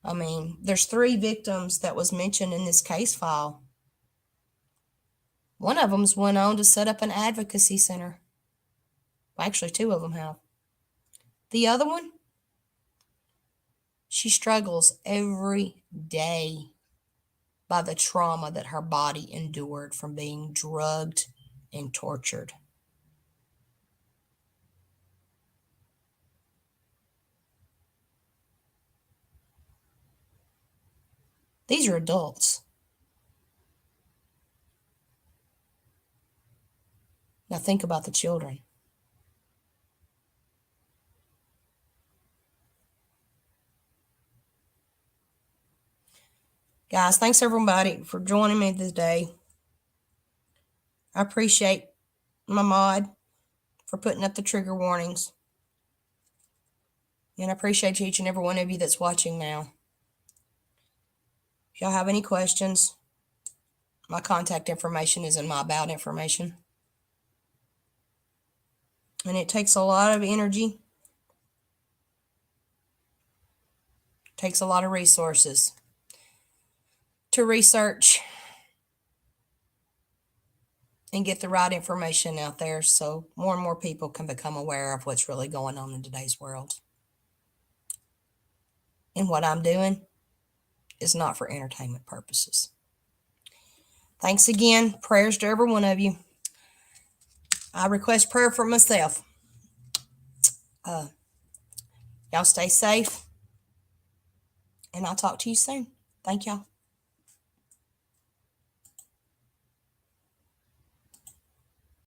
I mean, there's 3 victims that was mentioned in this case file. One of them's went on to set up an advocacy center. Actually, 2 of them have. The other one, she struggles every day by the trauma that her body endured from being drugged and tortured. These are adults. Now think about the children. Guys, thanks everybody for joining me today. I appreciate my mod for putting up the trigger warnings. And I appreciate each and every one of you that's watching now. If y'all have any questions, my contact information is in my about information. And it takes a lot of energy, takes a lot of resources to research and get the right information out there so more and more people can become aware of what's really going on in today's world. And what I'm doing is not for entertainment purposes. Thanks again. Prayers to every one of you. I request prayer for myself. Y'all stay safe. And I'll talk to you soon. Thank y'all.